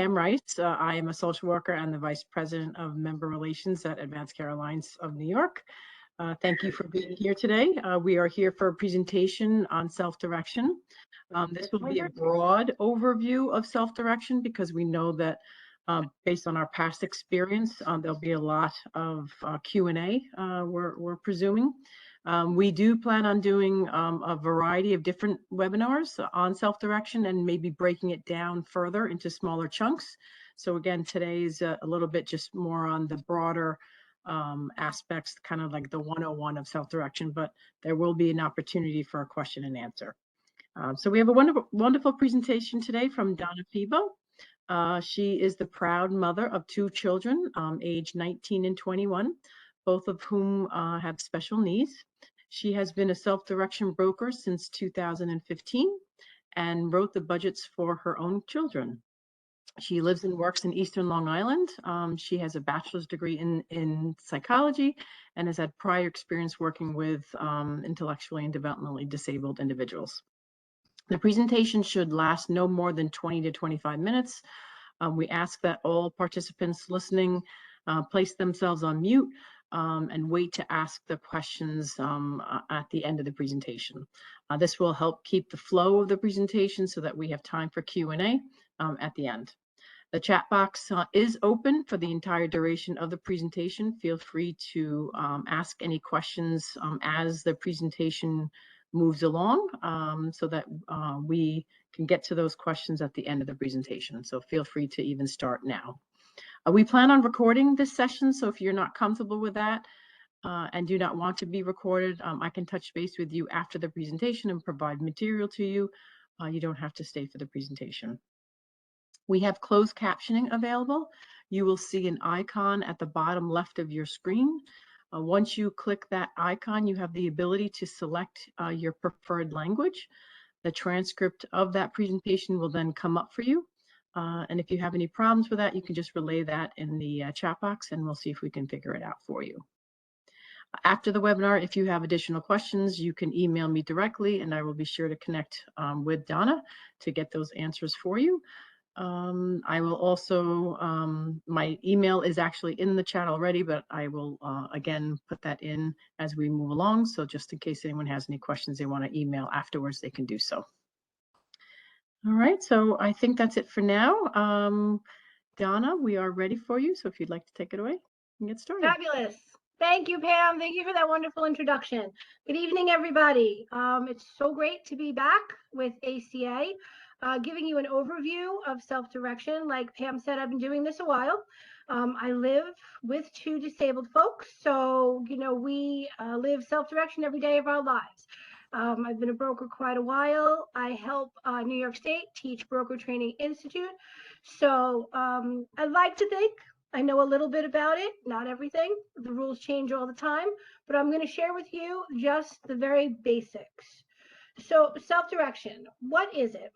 Pam Rice. I am a social worker and the Vice President of Member Relations at Advanced Care Alliance of New York. Thank you for being here today. We are here for a presentation on self-direction. This will be a broad overview of self-direction because we know that based on our past experience, there'll be a lot of Q&A, we're presuming. We do plan on doing a variety of different webinars on self-direction and maybe breaking it down further into smaller chunks. So again, today is a little bit just more on the broader aspects, kind of like the 101 of self-direction, but there will be an opportunity for a question and answer. So we have a wonderful presentation today from Donna Febo. She is the proud mother of 2 children, aged 19 and 21, both of whom have special needs. She has been a self-direction broker since 2015 and wrote the budgets for her own children. She lives and works in Eastern Long Island. She has a bachelor's degree in psychology and has had prior experience working with intellectually and developmentally disabled individuals. The presentation should last no more than 20 to 25 minutes. We ask that all participants listening place themselves on mute and wait to ask the questions at the end of the presentation. This will help keep the flow of the presentation so that we have time for Q&A at the end. The chat box is open for the entire duration of the presentation. Feel free to ask any questions as the presentation moves along so that we can get to those questions at the end of the presentation. So feel free to even start now. We plan on recording this session, so if you're not comfortable with that and do not want to be recorded, I can touch base with you after the presentation and provide material to you. You don't have to stay for the presentation. We have closed captioning available. You will see an icon at the bottom left of your screen. Once you click that icon, you have the ability to select your preferred language. The transcript of that presentation will then come up for you. And if you have any problems with that, you can just relay that in the chat box and we'll see if we can figure it out for you. After the webinar, if you have additional questions, you can email me directly and I will be sure to connect with Donna to get those answers for you. I will also, my email is actually in the chat already, but I will again put that in as we move along. So just in case anyone has any questions they want to email afterwards, they can do so. All right, so I think that's it for now. Donna, we are ready for you. So if you'd like to take it away and get started. Fabulous. Thank you, Pam. Thank you for that wonderful introduction. Good evening, everybody. It's so great to be back with ACA, giving you an overview of self-direction. Like Pam said, I've been doing this a while. I live with 2 disabled folks, so we live self-direction every day of our lives. I've been a broker quite a while. I help New York State teach Broker Training Institute. So I'd like to think I know a little bit about it, not everything. The rules change all the time, but I'm going to share with you just the very basics. So self-direction, what is it?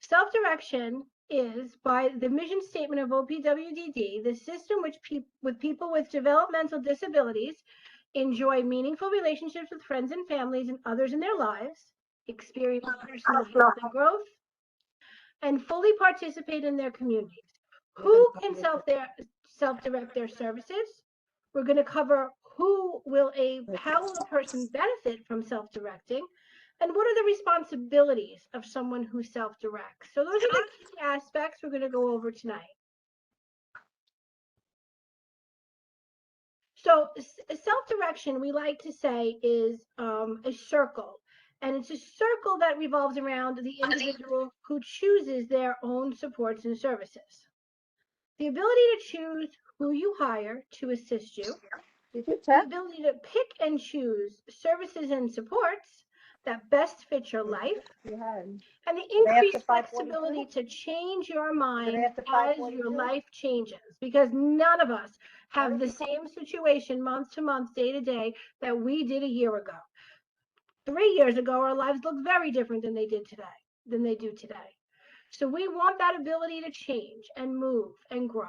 Self-direction is, by the mission statement of OPWDD, the system which people with developmental disabilities enjoy meaningful relationships with friends and families and others in their lives, experience personal health and growth, and fully participate in their communities. Who can self-direct their services? We're going to cover how will a person benefit from self-directing, and what are the responsibilities of someone who self-directs. So those are the key aspects we're going to go over tonight. So self-direction, we like to say, is a circle. And it's a circle that revolves around the individual who chooses their own supports and services. The ability to choose who you hire to assist you, the ability to pick and choose services and supports that best fit your life, and the increased flexibility to change your mind as your life changes, because none of us have the same situation month to month, day to day that we did a year ago. 3 years ago, our lives looked very different than they do today. So we want that ability to change and move and grow.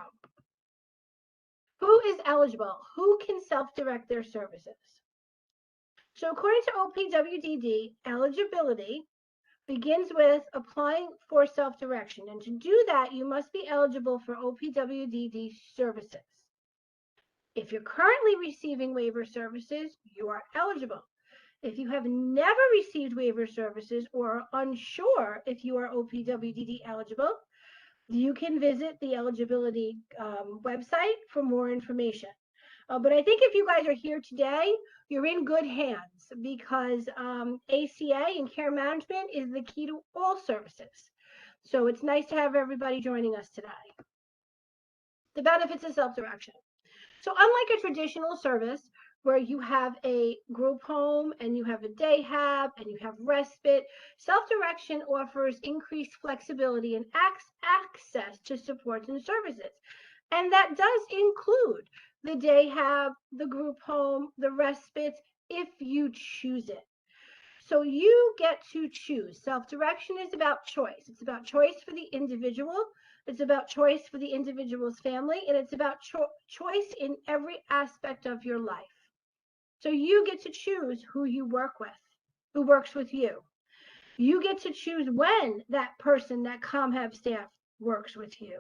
Who is eligible? Who can self-direct their services? So according to OPWDD, eligibility begins with applying for self-direction. And to do that, you must be eligible for OPWDD services. If you're currently receiving waiver services, you are eligible. If you have never received waiver services or are unsure if you are OPWDD eligible, you can visit the eligibility website for more information. But I think if you guys are here today, you're in good hands because ACA and care management is the key to all services. So it's nice to have everybody joining us today. The benefits of self-direction. So unlike a traditional service where you have a group home and you have a day hab and you have respite, self-direction offers increased flexibility and access to supports and services. And that does include the day hab, the group home, the respite, if you choose it. So you get to choose. Self-direction is about choice. It's about choice for the individual. It's about choice for the individual's family, and it's about choice in every aspect of your life. So you get to choose who you work with, who works with you. You get to choose when that person, that ComHab staff, works with you.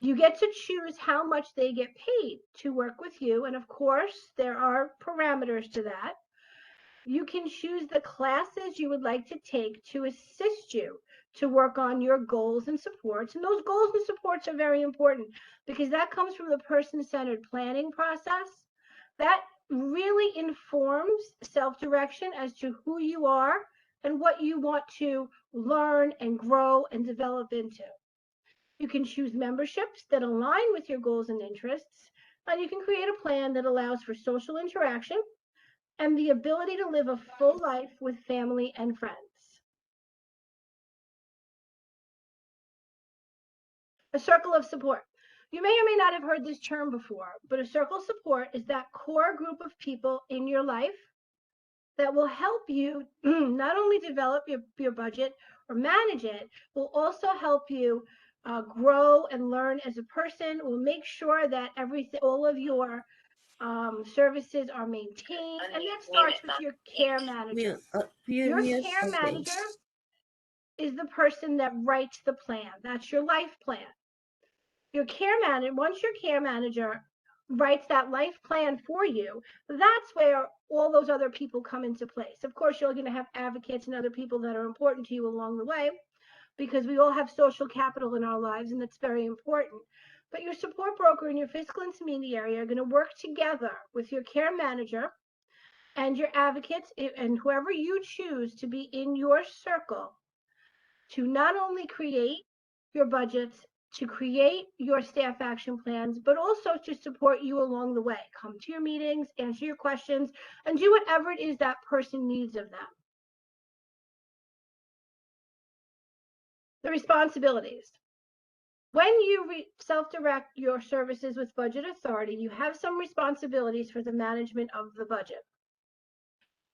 You get to choose how much they get paid to work with you. And of course, there are parameters to that. You can choose the classes you would like to take to assist you to work on your goals and supports. And those goals and supports are very important because that comes from the person-centered planning process. That really informs self-direction as to who you are and what you want to learn and grow and develop into. You can choose memberships that align with your goals and interests, and you can create a plan that allows for social interaction and the ability to live a full life with family and friends. A circle of support. You may or may not have heard this term before, but a circle of support is that core group of people in your life that will help you not only develop your budget or manage it, will also help you grow and learn as a person, will make sure that all of your services are maintained, and that starts with your care manager. Your care manager is the person that writes the plan. That's your life plan. Your care manager, once your care manager writes that life plan for you, that's where all those other people come into place. Of course, you're going to have advocates and other people that are important to you along the way, because we all have social capital in our lives, and that's very important. But your support broker and your fiscal intermediary are going to work together with your care manager and your advocates and whoever you choose to be in your circle to not only create your budgets, to create your staff action plans, but also to support you along the way. Come to your meetings, answer your questions, and do whatever it is that person needs of them. The responsibilities. When you self-direct your services with budget authority, you have some responsibilities for the management of the budget.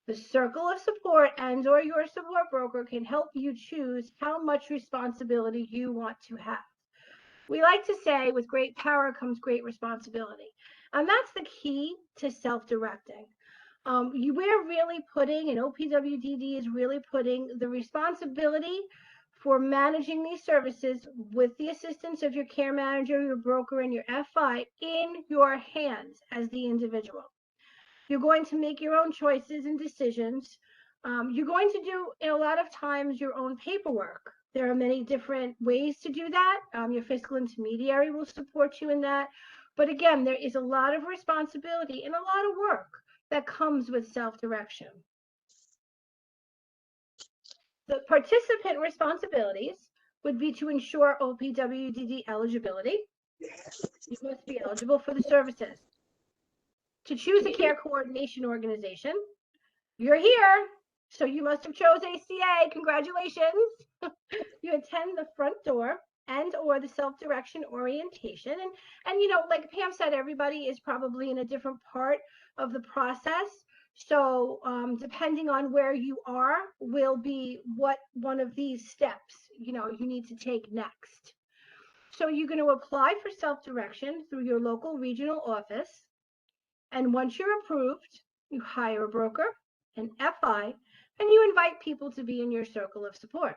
The circle of support and/or your support broker can help you choose how much responsibility you want to have. We like to say with great power comes great responsibility. And that's the key to self-directing. We're really putting, and OPWDD is really putting the responsibility for managing these services with the assistance of your care manager, your broker, and your FI in your hands as the individual. You're going to make your own choices and decisions. You're going to do, a lot of times, your own paperwork. There are many different ways to do that. Your fiscal intermediary will support you in that. But again, there is a lot of responsibility and a lot of work that comes with self-direction. The participant responsibilities would be to ensure OPWDD eligibility. You must be eligible for the services. To choose a care coordination organization, you're here, so you must have chose ACA. Congratulations. You attend the front door and/or the self-direction orientation. And like Pam said, everybody is probably in a different part of the process. So depending on where you are will be what one of these steps, you need to take next. So you're going to apply for self-direction through your local regional office. And once you're approved, you hire a broker, an FI, and you invite people to be in your circle of support.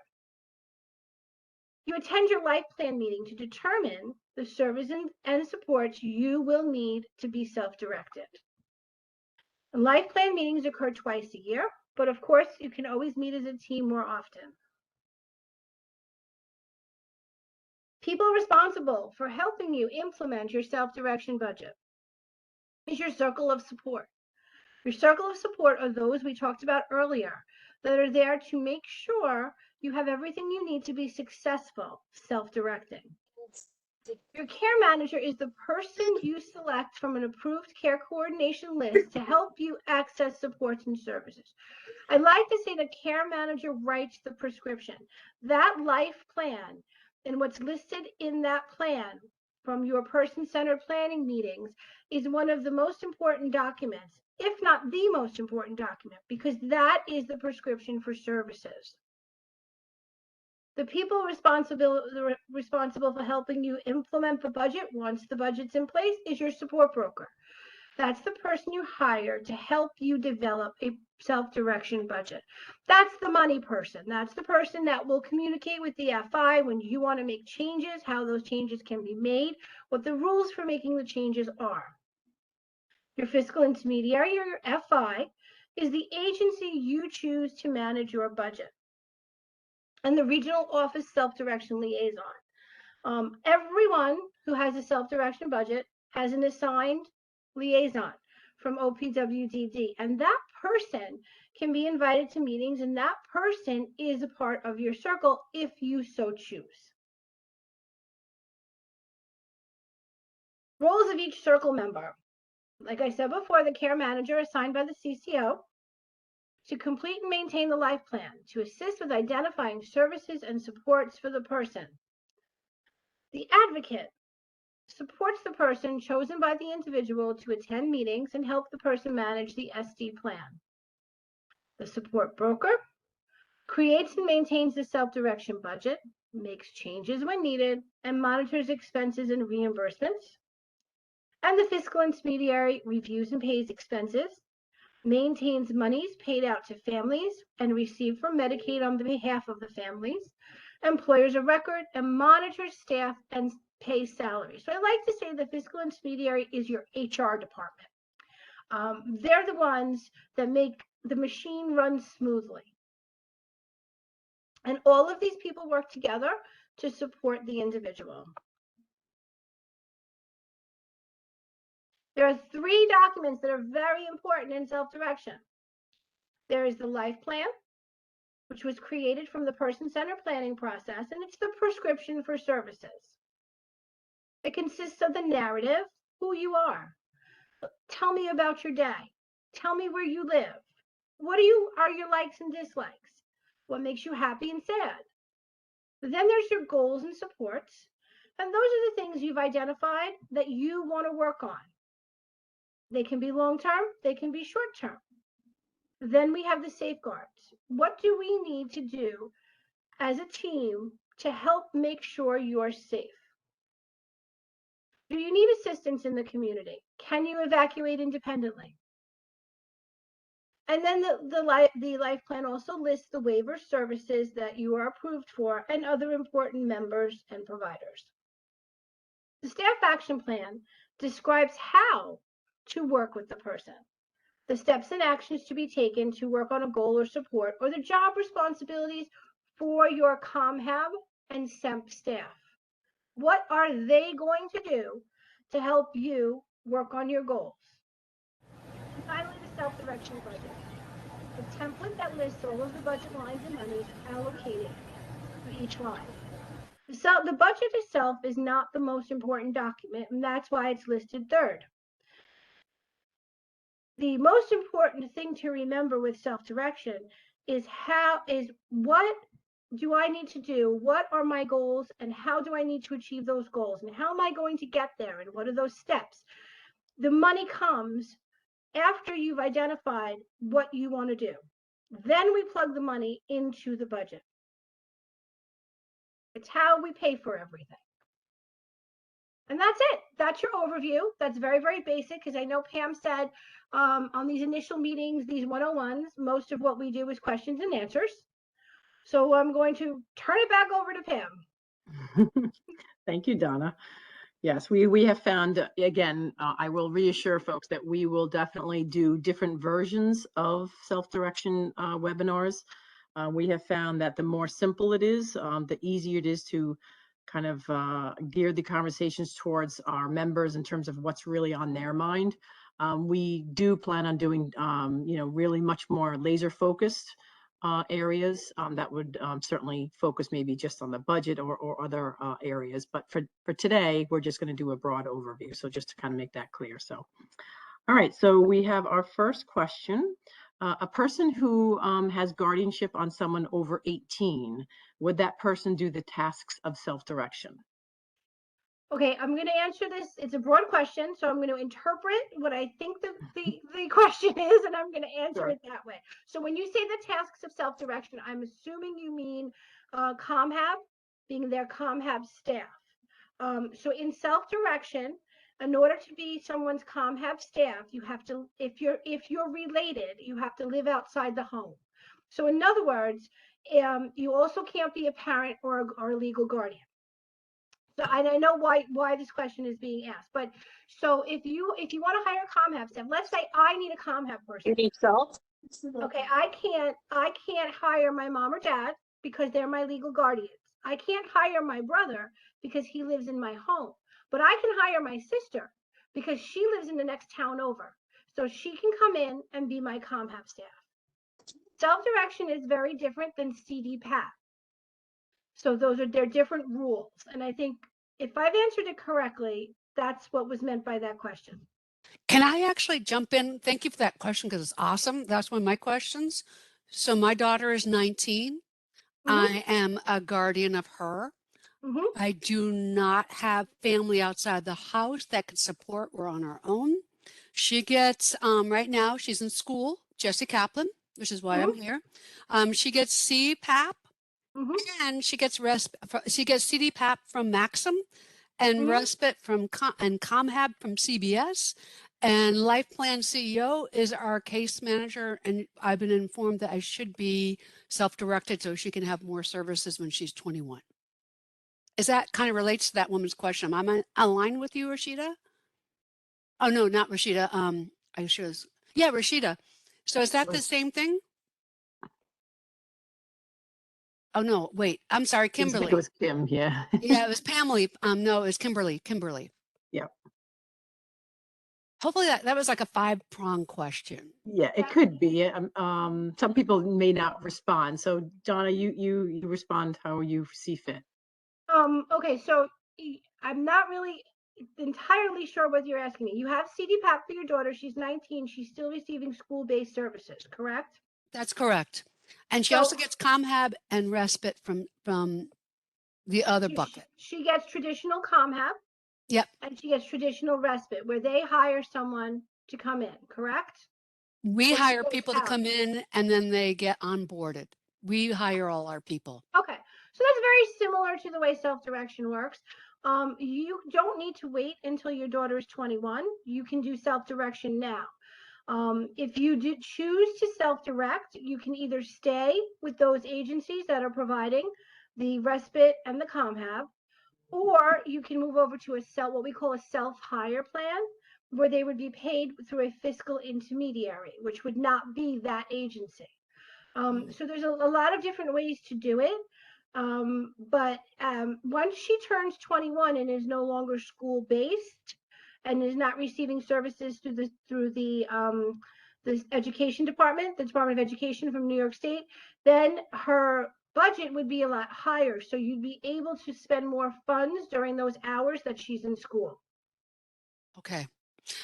You attend your life plan meeting to determine the services and supports you will need to be self-directed. Life plan meetings occur twice a year, but of course, you can always meet as a team more often. People responsible for helping you implement your self-direction budget is your circle of support. Your circle of support are those we talked about earlier that are there to make sure you have everything you need to be successful self-directing. Your care manager is the person you select from an approved care coordination list to help you access supports and services. I like to say the care manager writes the prescription. That life plan and what's listed in that plan from your person-centered planning meetings is one of the most important documents, if not the most important document, because that is the prescription for services. The people responsible for helping you implement the budget once the budget's in place is your support broker. That's the person you hire to help you develop a self-direction budget. That's the money person. That's the person that will communicate with the FI when you want to make changes, how those changes can be made, what the rules for making the changes are. Your fiscal intermediary or your FI is the agency you choose to manage your budget, and the regional office self-direction liaison. Everyone who has a self-direction budget has an assigned liaison from OPWDD, and that person can be invited to meetings, and that person is a part of your circle if you so choose. Roles of each circle member. Like I said before, the care manager assigned by the CCO to complete and maintain the life plan, to assist with identifying services and supports for the person. The advocate supports the person chosen by the individual to attend meetings and help the person manage the SD plan. The support broker creates and maintains the self-direction budget, makes changes when needed, and monitors expenses and reimbursements. And the fiscal intermediary reviews and pays expenses, maintains monies paid out to families and received from Medicaid on behalf of the families, employers of record, and monitors staff and pay salaries. So I like to say the fiscal intermediary is your HR department. They're the ones that make the machine run smoothly. And all of these people work together to support the individual. There are 3 documents that are very important in self-direction. There is the life plan, which was created from the person-centered planning process, and it's the prescription for services. It consists of the narrative, who you are. Tell me about your day. Tell me where you live. What are your likes and dislikes? What makes you happy and sad? Then there's your goals and supports, and those are the things you've identified that you want to work on. They can be long-term, they can be short-term. Then we have the safeguards. What do we need to do as a team to help make sure you're safe? Do you need assistance in the community? Can you evacuate independently? And then the life plan also lists the waiver services that you are approved for and other important members and providers. The staff action plan describes how to work with the person, the steps and actions to be taken to work on a goal or support, or the job responsibilities for your ComHab and SEMP staff. What are they going to do to help you work on your goals? And finally, the self-direction budget, the template that lists all of the budget lines and monies allocated for each line. The budget itself is not the most important document, and that's why it's listed third. The most important thing to remember with self-direction is what do I need to do? What are my goals, and how do I need to achieve those goals? And how am I going to get there? And what are those steps? The money comes after you've identified what you want to do. Then we plug the money into the budget. It's how we pay for everything. And that's it. That's your overview. That's very, very basic, because I know Pam said on these initial meetings, these 101s, most of what we do is questions and answers. So I'm going to turn it back over to Pam. Thank you, Donna. Yes, we have found, again, I will reassure folks that we will definitely do different versions of self-direction webinars. We have found that the more simple it is, the easier it is to kind of gear the conversations towards our members in terms of what's really on their mind. We do plan on doing, really much more laser focused areas that would certainly focus maybe just on the budget or other areas. But for today, we're just going to do a broad overview. So just to kind of make that clear. So, all right. So we have our first question. A person who has guardianship on someone over 18, would that person do the tasks of self-direction? Okay, I'm going to answer this. It's a broad question, so I'm going to interpret what I think the question is, and I'm going to answer Sure. it that way. So when you say the tasks of self-direction, I'm assuming you mean ComHab, being their ComHab staff. So in self-direction, in order to be someone's ComHab staff, you have to, if you're related, you have to live outside the home. So in other words, you also can't be a parent or a legal guardian. So and I know why this question is being asked, but so if you want to hire a ComHab staff, let's say I need a ComHab person. You need salt? Okay, I can't hire my mom or dad because they're my legal guardians. I can't hire my brother because he lives in my home, but I can hire my sister because she lives in the next town over. So she can come in and be my ComHab staff. Self-direction is very different than CDPAP. So they're different rules. And I think if I've answered it correctly, that's what was meant by that question. Can I actually jump in? Thank you for that question because it's awesome. That's one of my questions. So my daughter is 19. I am a guardian of her. I do not have family outside the house that can support. We're on our own. She gets, right now, she's in school, Jesse Kaplan, which is why I'm here. She gets CPAP and she gets CDPAP from Maxim and respite from and ComHab from CBS. And Life Plan CEO is our case manager, and I've been informed that I should be self-directed so she can have more services when she's 21. Is that kind of relates to that woman's question? Am I aligned with you, Rashida? Oh no, not Rashida. I sure was. Yeah, Rashida. So is that the same thing? Oh no, wait. I'm sorry, I think Kimberly. it was Kim, yeah. Yeah, it was Pamela. No, it was Kimberly. Yeah. Hopefully that was like a 5-prong question. Yeah, it could be. Some people may not respond. So Donna, you respond how you see fit. Okay, so I'm not really entirely sure what you're asking me. You have CDPAP for your daughter. She's 19. She's still receiving school-based services, correct? That's correct. And she also gets ComHab and respite from the other bucket. She gets traditional ComHab. Yep. And she gets traditional respite where they hire someone to come in, correct? We hire people to come in and then they get onboarded. We hire all our people. Okay. So that's very similar to the way self-direction works. You don't need to wait until your daughter is 21. You can do self-direction now. If you do choose to self-direct, you can either stay with those agencies that are providing the respite and the ComHab, or you can move over to what we call a self-hire plan, where they would be paid through a fiscal intermediary, which would not be that agency. So there's a lot of different ways to do it. But once she turns 21 and is no longer school-based and is not receiving services through the education department, the Department of Education from New York State, then her budget would be a lot higher. So you'd be able to spend more funds during those hours that she's in school. Okay.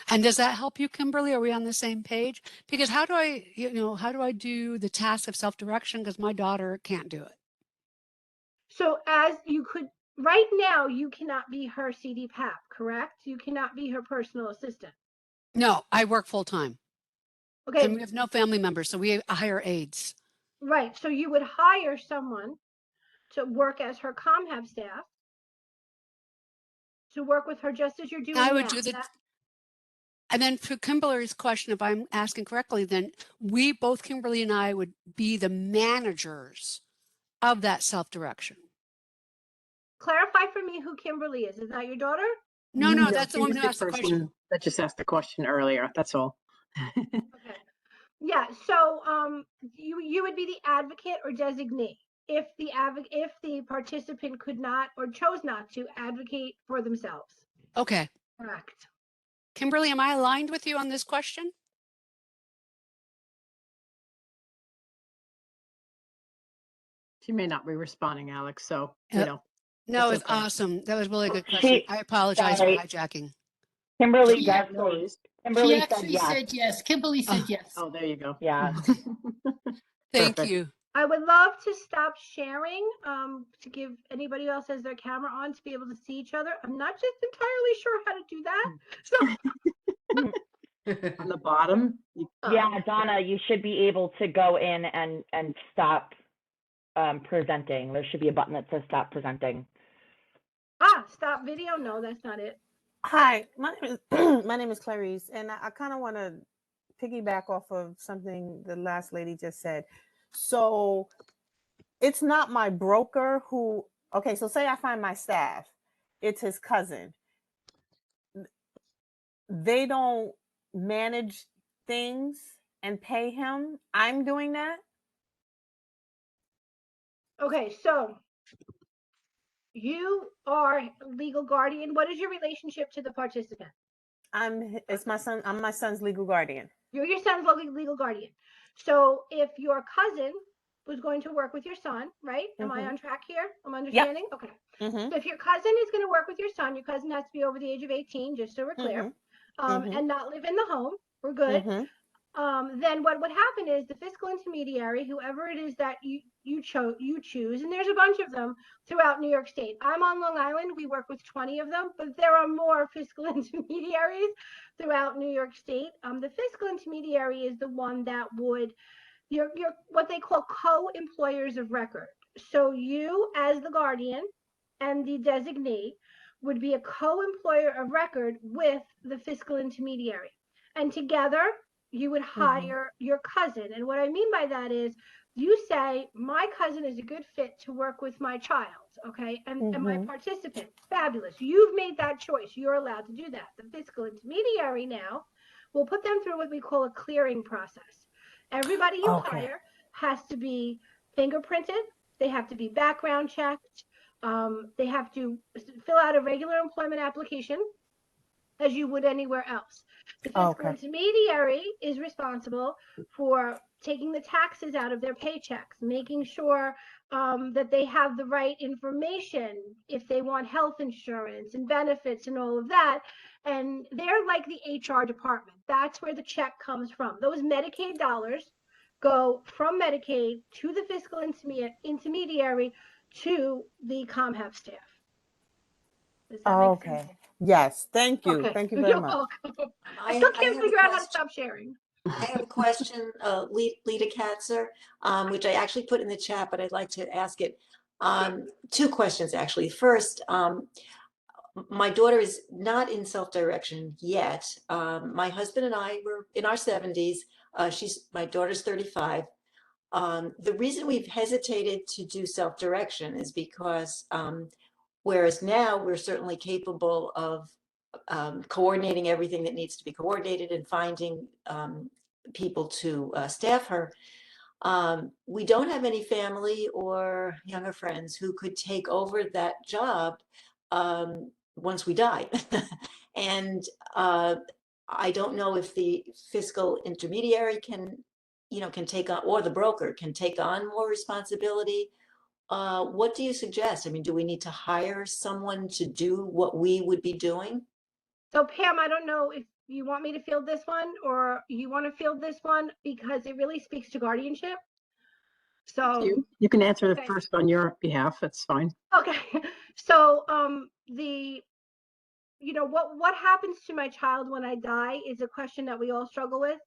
And does that help you, Kimberly? Are we on the same page? Because how do I do the task of self-direction? Because my daughter can't do it. So right now, you cannot be her CDPAP, correct? You cannot be her personal assistant. No, I work full time. Okay. And we have no family members, so we hire aides. Right. So you would hire someone to work as her ComHab staff. to work with her just as you're doing I would now. do the, and then for Kimberly's question, if I'm asking correctly, then we both, Kimberly and I, would be the managers of that self-direction. Clarify for me who Kimberly is. Is that your daughter? No, No, that's the she woman was who asked the question. That just asked the question earlier. That's all. Okay. Yeah. So you would be the advocate or designee if the participant could not or chose not to advocate for themselves. Okay. Correct. Kimberly, am I aligned with you on this question? She may not be responding, Alex. So, Yep. you know. No, it's it's okay. awesome. That was a really good question. I apologize sorry. for hijacking. Kimberly No definitely. worries. Kimberly She said actually yes. said yes. Kimberly said yes. Oh, there you go. Yeah. Thank Perfect. you. I would love to stop sharing to give anybody else has their camera on to be able to see each other. I'm not just entirely sure how to do that. So On the bottom. Yeah, Donna, you should be able to go in and stop presenting. There should be a button that says stop presenting. Stop video. No, that's not it. Hi, my name is my name is Clarice, and I kind of want to piggyback off of something the last lady just said. So it's not my broker who, okay, so say I find my staff, it's his cousin. They don't manage things and pay him. I'm doing that. Okay, so you are legal guardian. What is your relationship to the participant? It's my son. I'm my son's legal guardian. You're your son's legal guardian. So if your cousin was going to work with your son, right? Am I on track here? I'm understanding? Yep. Okay. So if your cousin is going to work with your son, your cousin has to be over the age of 18, just so we're clear, and not live in the home. We're good. Then what would happen is the fiscal intermediary, whoever it is that you choose, and there's a bunch of them throughout New York State. I'm on Long Island. We work with 20 of them, but there are more fiscal intermediaries throughout New York State. The fiscal intermediary is the one that would you're what they call co-employers of record. So you, as the guardian and the designee, would be a co-employer of record with the fiscal intermediary, and together you would hire your cousin. And what I mean by that is you say, my cousin is a good fit to work with my child, okay? And my participant, fabulous. You've made that choice. You're allowed to do that. The fiscal intermediary now will put them through what we call a clearing process. Everybody you hire has to be fingerprinted. They have to be background checked. They have to fill out a regular employment application as you would anywhere else. The fiscal intermediary is responsible for taking the taxes out of their paychecks, making sure that they have the right information if they want health insurance and benefits and all of that. And they're like the HR department. That's where the check comes from. Those Medicaid dollars go from Medicaid to the fiscal intermediary to the ComHealth staff. Does that make sense? Yes. Thank you. Thank you very much. You're welcome. I still can't figure out how to stop sharing. I have a question, Lita Katzer, which I actually put in the chat, but I'd like to ask it. Two questions, actually. First, my daughter is not in self-direction yet. My husband and I were in our 70s. My daughter's 35. The reason we've hesitated to do self-direction is because whereas now we're certainly capable of coordinating everything that needs to be coordinated and finding people to staff her, we don't have any family or younger friends who could take over that job once we die. And I don't know if the fiscal intermediary can take on, or the broker can take on more responsibility. What do you suggest? I mean, do we need to hire someone to do what we would be doing? So Pam, I don't know if you want me to field this one or you want to field this one because it really speaks to guardianship. So you can answer the first on your behalf. That's fine. Okay. So what happens to my child when I die is a question that we all struggle with.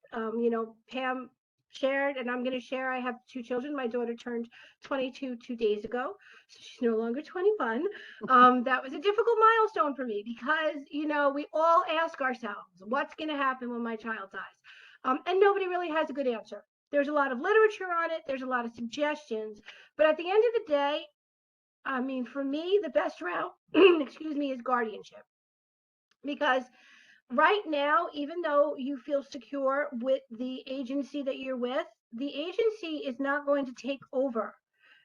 Pam shared, and I'm going to share, I have 2 children. My daughter turned 22 2 days ago, so she's no longer 21. That was a difficult milestone for me because, you know, we all ask ourselves, what's going to happen when my child dies? And nobody really has a good answer. There's a lot of literature on it. There's a lot of suggestions. But at the end of the day, I mean, for me, the best route, excuse me, is guardianship. Because right now, even though you feel secure with the agency that you're with, the agency is not going to take over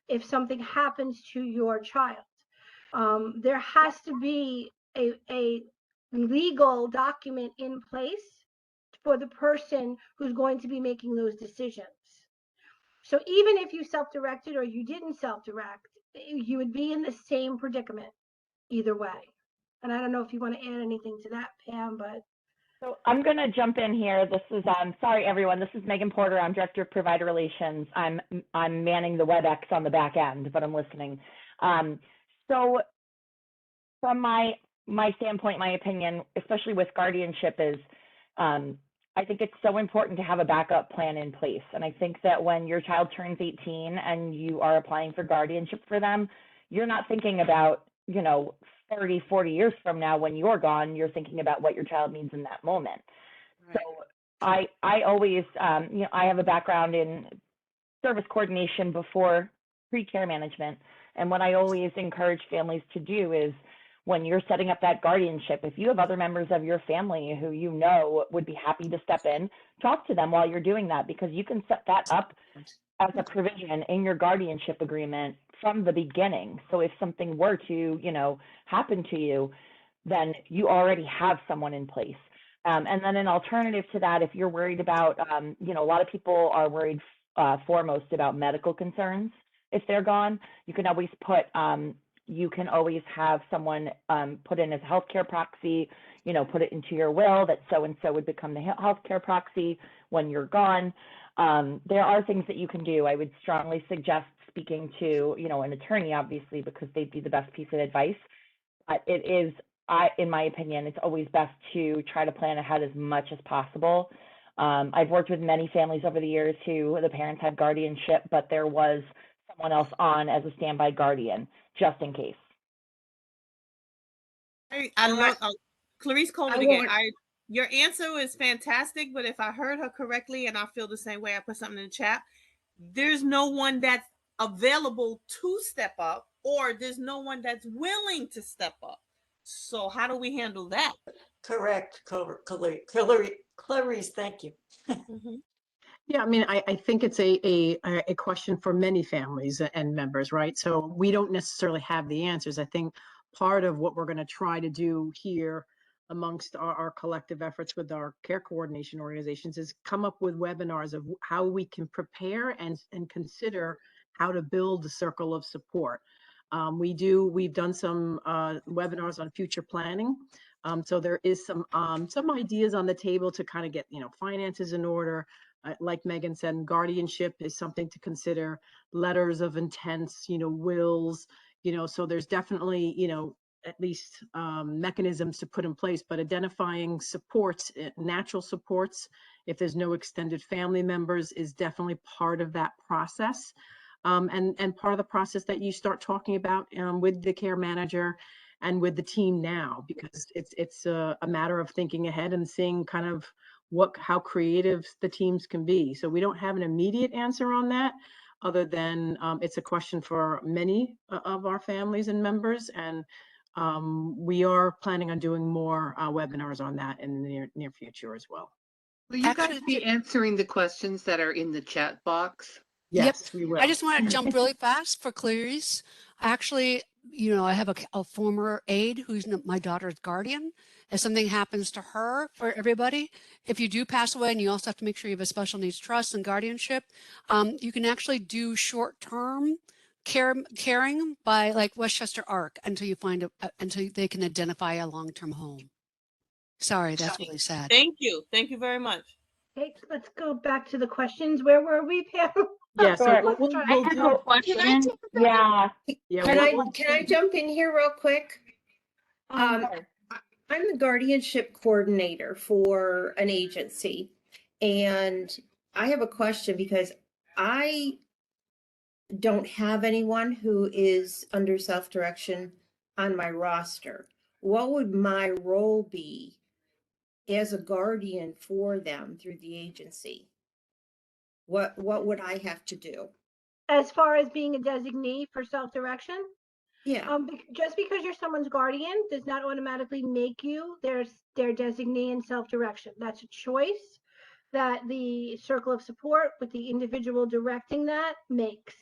if something happens to your child. There has to be a legal document in place for the person who's going to be making those decisions. So even if you self-directed or you didn't self-direct, you would be in the same predicament either way. And I don't know if you want to add anything to that, Pam, but. So I'm going to jump in here. This is, sorry, everyone. This is Megan Porter. I'm Director of Provider Relations. I'm manning the WebEx on the back end, but I'm listening. So from my standpoint, my opinion, especially with guardianship, is I think it's so important to have a backup plan in place. And I think that when your child turns 18 and you are applying for guardianship for them, you're not thinking about, you know, 30, 40 years from now when you're gone, you're thinking about what your child needs in that moment. Right. So I always, you know, I have a background in service coordination before pre-care management. And what I always encourage families to do is when you're setting up that guardianship, if you have other members of your family who you know would be happy to step in, talk to them while you're doing that, because you can set that up as a provision in your guardianship agreement from the beginning. So if something were to, you know, happen to you, then you already have someone in place. And then an alternative to that, if you're worried about, you know, a lot of people are worried foremost about medical concerns. If they're gone, you can always put, you can always have someone put in as healthcare proxy, you know, put it into your will that so-and-so would become the healthcare proxy when you're gone. There are things that you can do. I would strongly suggest speaking to, you know, an attorney, obviously, because they'd be the best piece of advice. But it is, in my opinion, it's always best to try to plan ahead as much as possible. I've worked with many families over the years who the parents had guardianship, but there was someone else on as a standby guardian, just in case. I love Clarice Coleman again. Your answer is fantastic, but if I heard her correctly, and I feel the same way, I put something in the chat, there's no one that's available to step up, or there's no one that's willing to step up. So how do we handle that? Correct, Clarice, thank you. Mm-hmm. Yeah, I mean, I think it's a question for many families and members, right? So we don't necessarily have the answers. I think part of what we're going to try to do here amongst our collective efforts with our care coordination organizations is come up with webinars of how we can prepare and consider how to build the circle of support. We've done some webinars on future planning. So there is some ideas on the table to kind of get, you know, finances in order. Like Megan said, guardianship is something to consider, letters of intents, you know, wills, you know, so there's definitely, you know, at least mechanisms to put in place, but identifying supports, natural supports, if there's no extended family members, is definitely part of that process. And part of the process that you start talking about with the care manager and with the team now, because it's a matter of thinking ahead and seeing kind of how creative the teams can be. So we don't have an immediate answer on that, other than it's a question for many of our families and members, and we are planning on doing more webinars on that in the near future as well. Will you guys be answering the questions that are in the chat box? Yes, Yep. we will. I just want to jump really fast for Clarice. Actually, you know, I have a former aide who's my daughter's guardian. If something happens to her, for everybody, if you do pass away, and you also have to make sure you have a special needs trust and guardianship, you can actually do short-term caring by like Westchester ARC until you find until they can identify a long-term home. Sorry, that's really sad. Thank you. Thank you very much. Okay, let's go back to the questions. Where were we, Pam? Yeah, so Sure. we'll do a question. Yeah. Can I jump in here real quick? I'm the guardianship coordinator for an agency, and I have a question because I don't have anyone who is under self-direction on my roster. What would my role be as a guardian for them through the agency? What would I have to do? As far as being a designee for self-direction, Yeah. just because you're someone's guardian does not automatically make you their designee in self-direction. That's a choice that the circle of support with the individual directing that makes.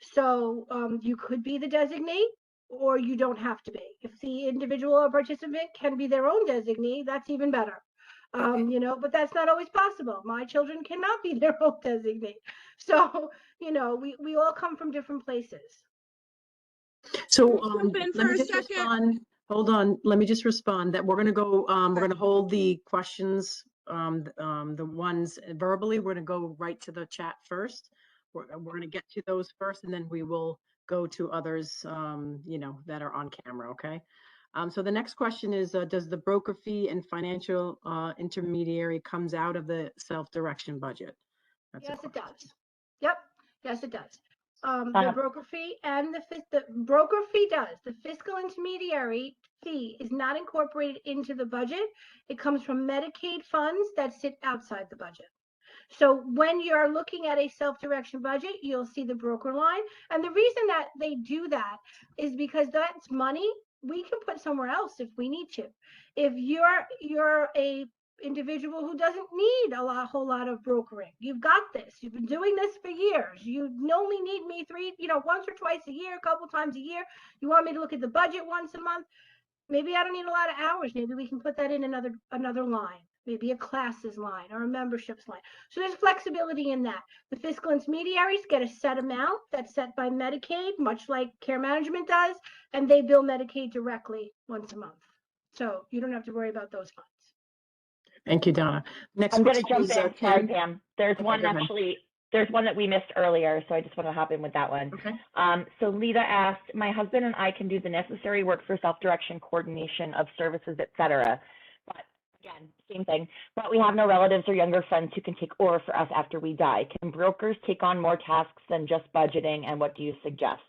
So you could be the designee or you don't have to be. If the individual or participant can be their own designee, that's even better. You know, but that's not always possible. My children cannot be their own designee. So, you know, we all come from different places. So Jump in let for me a just second. respond. Hold on. Let me just respond that we're going to go, we're going to hold the questions, the ones verbally. We're going to go right to the chat first. We're going to get to those first, and then we will go to others, you know, that are on camera. Okay. So the next question is, does the broker fee and financial intermediary comes out of the self-direction budget? Yes, it does. Yep. Yes, it does. The Uh-huh. broker fee and the broker fee does. The fiscal intermediary fee is not incorporated into the budget. It comes from Medicaid funds that sit outside the budget. So when you're looking at a self-direction budget, you'll see the broker line. And the reason that they do that is because that's money we can put somewhere else if we need to. If you're a individual who doesn't need a whole lot of brokering, you've got this, you've been doing this for years, you only need me once or twice a year, a couple times a year, you want me to look at the budget once a month, maybe I don't need a lot of hours, maybe we can put that in another line, maybe a classes line or a memberships line. So there's flexibility in that. The fiscal intermediaries get a set amount that's set by Medicaid, much like care management does, and they bill Medicaid directly once a month. So you don't have to worry about those funds. Thank you, Donna. Next I'm going to question jump is, in. Sorry, Kim. Pam. There's Okay, one go ahead. actually. There's one that we missed earlier, so I just want to hop in with that one. Okay. So Lita asked, my husband and I can do the necessary work for self-direction, coordination of services, et cetera. But again, same thing. But we have no relatives or younger friends who can take over for us after we die. Can brokers take on more tasks than just budgeting, and what do you suggest?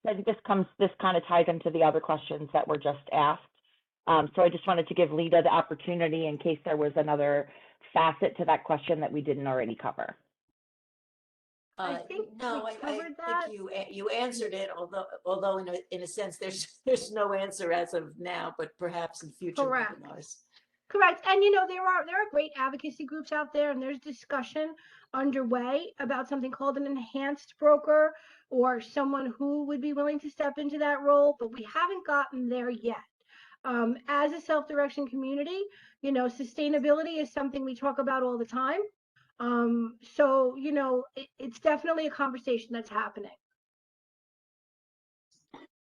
I think this kind of ties into the other questions that were just asked. So I just wanted to give Lita the opportunity in case there was another facet to that question that we didn't already cover. I think no, we covered that. think you answered it, although in a sense there's no answer as of now, but perhaps in future Correct. webinars. Correct. And you know, there are great advocacy groups out there, and there's discussion underway about something called an enhanced broker or someone who would be willing to step into that role, but we haven't gotten there yet. As a self-direction community, you know, sustainability is something we talk about all the time. So, you know, it's definitely a conversation that's happening.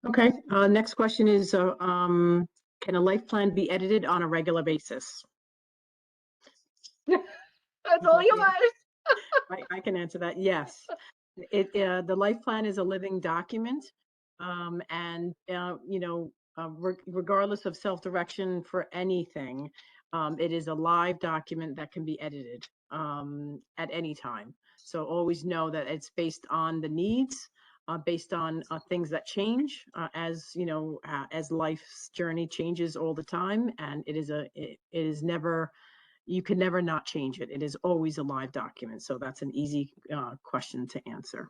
Okay, next question is, can a life plan be edited on a regular basis? That's all yours. I can answer that. Yes. The life plan is a living document, and you know, regardless of self-direction for anything, it is a live document that can be edited at any time. So always know that it's based on the needs, based on things that change as you know, as life's journey changes all the time, and it is never. You can never not change it. It is always a live document. So that's an easy question to answer.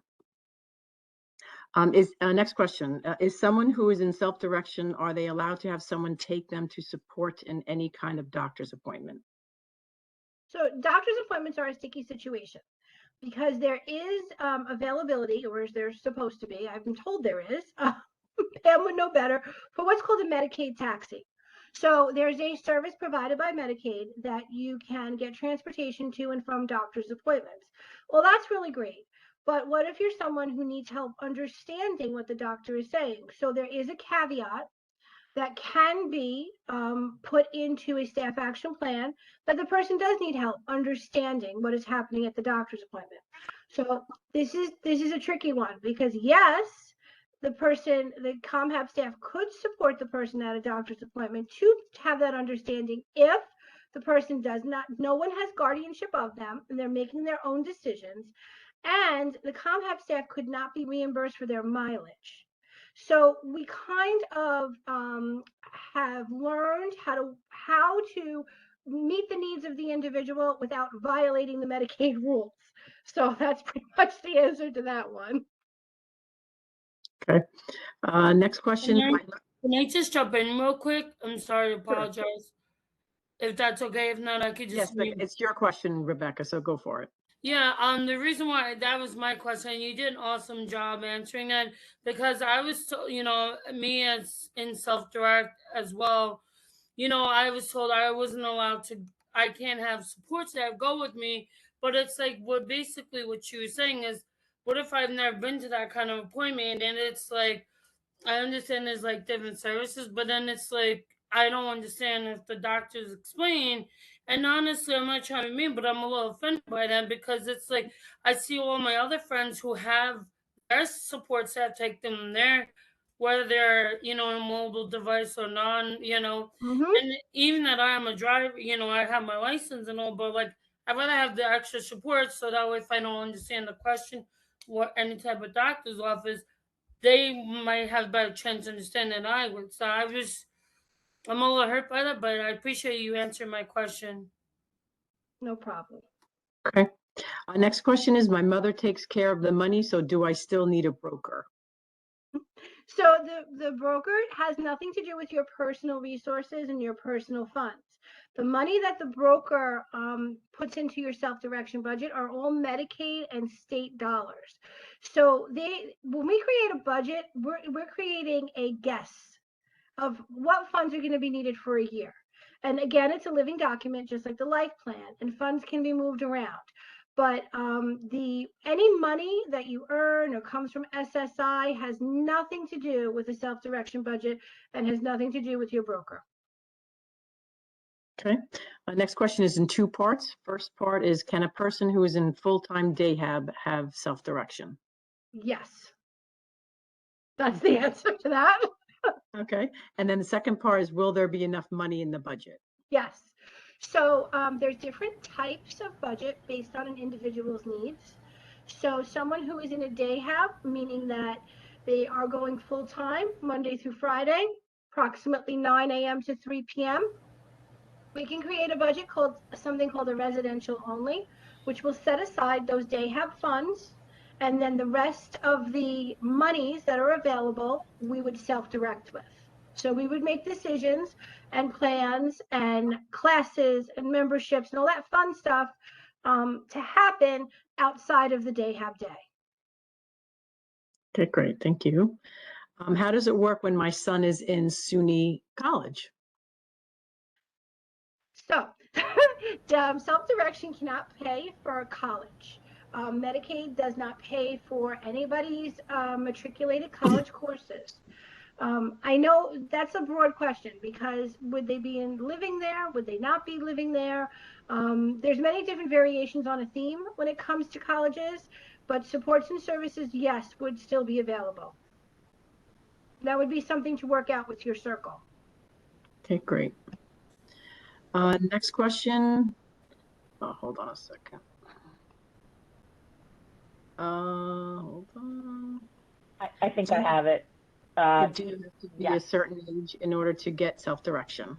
Next question, is someone who is in self-direction, are they allowed to have someone take them to support in any kind of doctor's appointment? So doctor's appointments are a sticky situation because there is availability, or is there supposed to be, I've been told there is, Pam would know better, for what's called a Medicaid Taxi. So there's a service provided by Medicaid that you can get transportation to and from doctor's appointments. Well, that's really great. But what if you're someone who needs help understanding what the doctor is saying? So there is a caveat that can be put into a staff action plan that the person does need help understanding what is happening at the doctor's appointment. So this is a tricky one because yes, the ComHab staff could support the person at a doctor's appointment to have that understanding if The person does not, no one has guardianship of them, and they're making their own decisions. And the ComHab staff could not be reimbursed for their mileage. So we kind of have learned how to meet the needs of the individual without violating the Medicaid rules. So that's pretty much the answer to that one. Okay. Next question. Can I just jump in real quick? I'm sorry to apologize. If that's okay, if not, I could just. Yes, it's your question, Rebecca, so go for it. Yeah, the reason why that was my question, you did an awesome job answering that, because I was told, you know, me as in self-direct as well, you know, I was told I wasn't allowed to, I can't have support staff go with me, but it's like, what basically what she was saying is, what if I've never been to that kind of appointment? And it's like, I understand there's like different services, but then it's like, I don't understand if the doctors explain. And honestly, I'm not trying to be mean, but I'm a little offended by that, because it's like, I see all my other friends who have their support staff take them there, whether they're, you know, a mobile device or non, you know, and even that I am a driver, you know, I have my license and all, but like, I'd rather have the extra support, so that way if I don't understand the question, what any type of doctor's office, they might have a better chance to understand than I would. So I'm a little hurt by that, but I appreciate you answering my question. No problem. Okay. Next question is, my mother takes care of the money, so do I still need a broker? So the broker has nothing to do with your personal resources and your personal funds. The money that the broker puts into your self-direction budget are all Medicaid and state dollars. So when we create a budget, we're creating a guess of what funds are going to be needed for a year. And again, it's a living document, just like the life plan, and funds can be moved around. But any money that you earn or comes from SSI has nothing to do with the self-direction budget and has nothing to do with your broker. Okay. Next question is in two parts. First part is, can a person who is in full-time DAHAB have self-direction? Yes. That's the answer to that. Okay. And then the second part is, will there be enough money in the budget? Yes. So there's different types of budget based on an individual's needs. So someone who is in a DAHAB, meaning that they are going full-time Monday through Friday, approximately 9 a.m. to 3 p.m., we can create a budget called something called a residential only, which will set aside those DAHAB funds, and then the rest of the monies that are available, we would self-direct with. So we would make decisions and plans and classes and memberships and all that fun stuff to happen outside of the DAHAB day. Okay, great. Thank you. How does it work when my son is in SUNY college? So self-direction cannot pay for college. Medicaid does not pay for anybody's matriculated college courses. I know that's a broad question, because would they be living there? Would they not be living there? There's many different variations on a theme when it comes to colleges, but supports and services, yes, would still be available. That would be something to work out with your circle. Okay, great. Next question. Oh, hold on a second. Hold on. I think I have it. Do you have to be a certain age in order to get self-direction?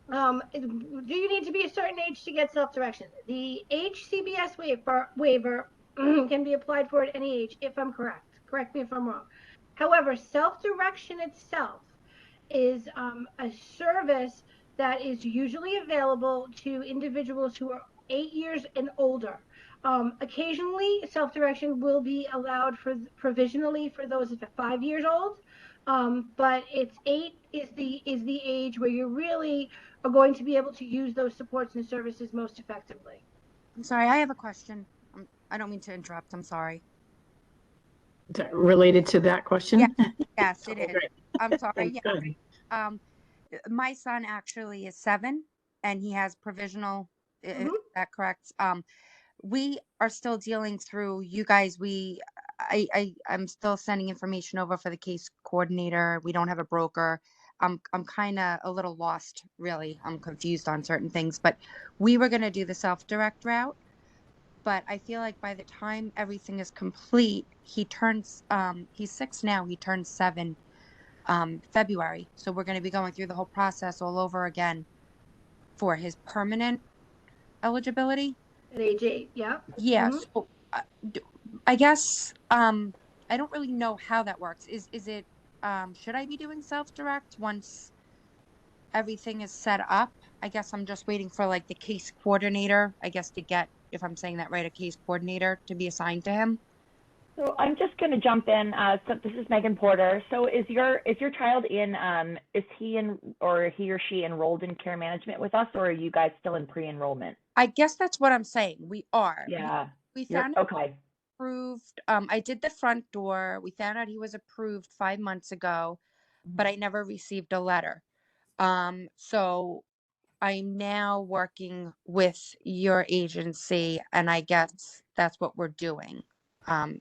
Do you need to be a certain age to get self-direction? The HCBS waiver can be applied for at any age, if I'm correct. Correct me if I'm wrong. However, self-direction itself is a service that is usually available to individuals who are 8 years and older. Occasionally, self-direction will be allowed provisionally for those at 5 years old, but it's 8 is the age where you really are going to be able to use those supports and services most effectively. I'm sorry, I have a question. I don't mean to interrupt. I'm sorry. Related to that question? Yeah. Yes, it is. Great. I'm sorry. Yeah. My son actually is 7 and he has provisional. Is that correct? We are still dealing through you guys. I'm still sending information over for the case coordinator. We don't have a broker. I'm kind of a little lost, really. I'm confused on certain things, but we were going to do the self-direct route. But I feel like by the time everything is complete, he's 6 now, he turns 7 February. So we're going to be going through the whole process all over again for his permanent eligibility. At age 8, yeah. Yeah. So I guess I don't really know how that works. Is it should I be doing self-direct once everything is set up? I guess I'm just waiting for like the case coordinator, I guess, to get, if I'm saying that right, a case coordinator to be assigned to him. So I'm just going to jump in. So this is Megan Porter. So is your child in, is he in, or he or she enrolled in care management with us, or are you guys still in pre-enrollment? I guess that's what I'm saying. We are. Yeah. We found out okay. approved. I did the front door. We found out he was approved 5 months ago, but I never received a letter. So I'm now working with your agency, and I guess that's what we're doing.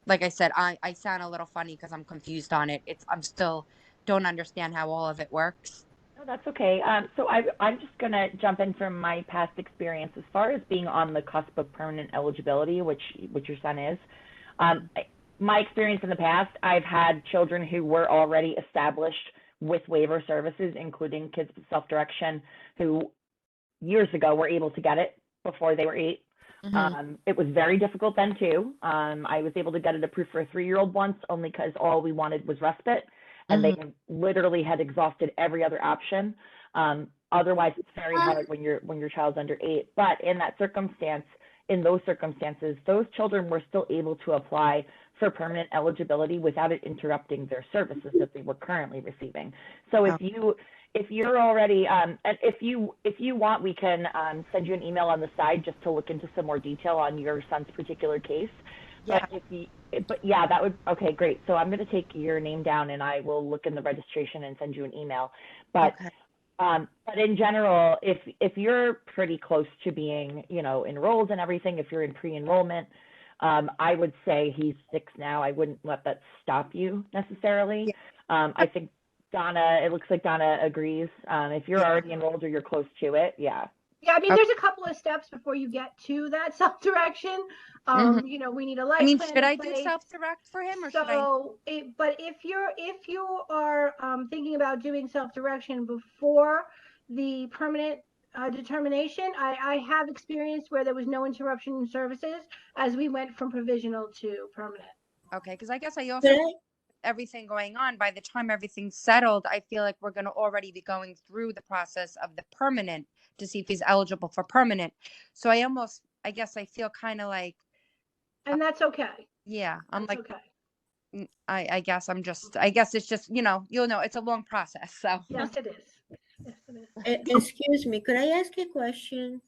Like I said, I sound a little funny because I'm confused on it. I'm still don't understand how all of it works. No, that's okay. So I'm just going to jump in from my past experience as far as being on the cusp of permanent eligibility, which your son is. My experience in the past, I've had children who were already established with waiver services, including kids with self-direction, who years ago were able to get it before they were 8. It was very difficult then too. I was able to get it approved for a 3-year-old once, only because all we wanted was respite, and they literally had exhausted every other option. Otherwise, it's very hard when your child's under 8. But in those circumstances, those children were still able to apply for permanent eligibility without it interrupting their services that they were currently receiving. So if you're already, and if you want, we can send you an email on the side just to look into some more detail on your son's particular case. Yeah. But yeah, that would, okay, great. So I'm going to take your name down and I will look in the registration and send you an email. But but in general, if you're pretty close to being, enrolled and everything, if you're in pre-enrollment, I would say he's 6 now. I wouldn't let that stop you necessarily. I think it looks like Donna agrees. If you're already enrolled or you're close to it, yeah. Yeah, I mean, there's a couple of steps before you get to that self-direction. We need a life plan. Should I do self-direct for him, or should I? But if you are thinking about doing self-direction before the permanent determination, I have experience where there was no interruption in services as we went from provisional to permanent. Okay, because I guess I also everything going on, by the time everything's settled, I feel like we're going to already be going through the process of the permanent to see if he's eligible for permanent. So I guess I feel kind of like, and that's okay. Yeah, I'm that's like, okay. I guess it's just, it's a long process. So yes, it is. Yes, it is. Excuse me, could I ask a question?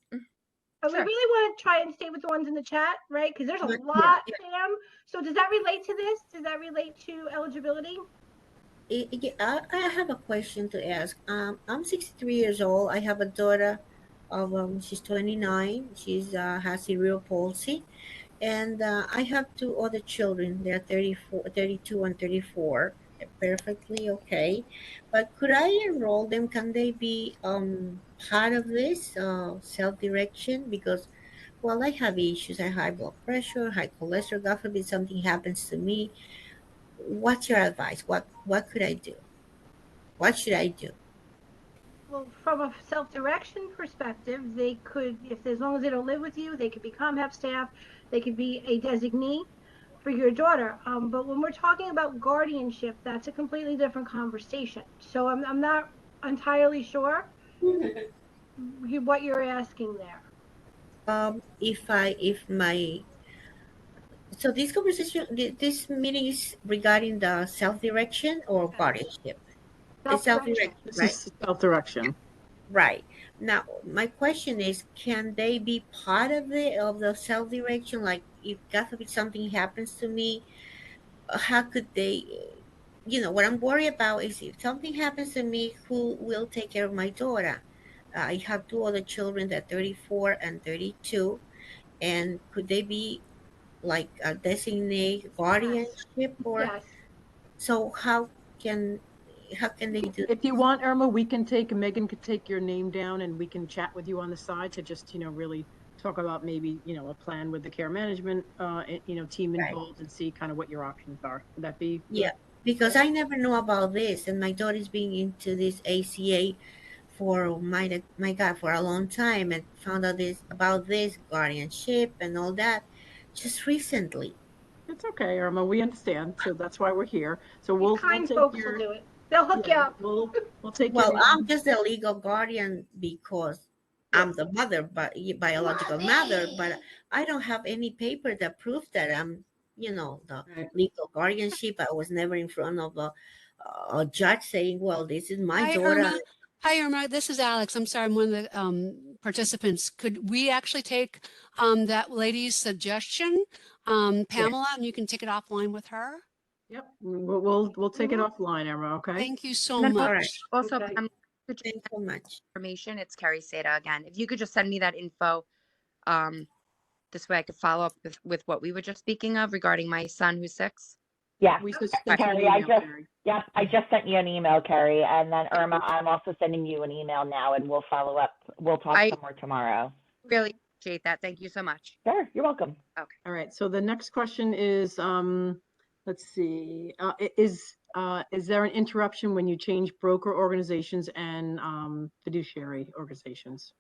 We really want to try and stay with the ones in the chat, right? Because there's a lot, Pam. So does that relate to this? Does that relate to eligibility? I have a question to ask. I'm 63 years old. I have a daughter of she's 29. She's has cerebral palsy, and I have 2 other children. They're 32 and 34. They're perfectly okay. But could I enroll them? Can they be part of this self-direction? Because, well, I have issues. I have high blood pressure, high cholesterol. God forbid something happens to me. What's your advice? What could I do? What should I do? Well, from a self-direction perspective, they could, as long as they don't live with you, they could become HEP staff. They could be a designee for your daughter. But when we're talking about guardianship, that's a completely different conversation. So I'm not entirely sure what you're asking there. So this conversation, this meeting is regarding the self-direction or guardianship? Self-direction, right? Self-direction. Right. Now, my question is, can they be part of the self-direction? Like, if God forbid something happens to me, how could they? What I'm worried about is if something happens to me, who will take care of my daughter? I have 2 other children that are 34 and 32, and could they be like a designated guardianship or? Yes. So how can how can they do? If you want, Irma, Megan could take your name down and we can chat with you on the side to just, really talk about maybe, a plan with the care management, team involved and see kind of what your options are. Would that be? Yeah, because I never knew about this, and my daughter's been into this ACA for my God for a long time, and found out about this guardianship and all that just recently. It's okay, Irma. We understand. So that's why we're here. So These we'll kind take folks your. will do it. They'll hook you up. We'll take Well, your I'm name. just the legal guardian because I'm the mother, but biological mother, but I don't have any paper that proves that I'm, the Right. legal guardianship. I was never in front of a judge saying, well, this is my Hi, daughter. Irma. Hi, Irma. This is Alex. I'm sorry, I'm one of the participants. Could we actually take that lady's suggestion, Pamela, and you can take it offline with her? Yep. We'll take it offline, Irma. Okay. Thank you so And then much. All right. Also, Okay. Thanks so much. information. It's Carrie Seda again. If you could just send me that info, this way I could follow up with what we were just speaking of regarding my son who's 6. Yeah, We just sent you an Carrie, email, Carrie. I just sent you an email, Carrie, and then Irma, I'm also sending you an email now, and we'll follow up. We'll talk some more tomorrow. Really appreciate that. Thank you so much. Sure, you're welcome. Okay. All right. So the next question is, let's see, is there an interruption when you change broker organizations and fiduciary organizations?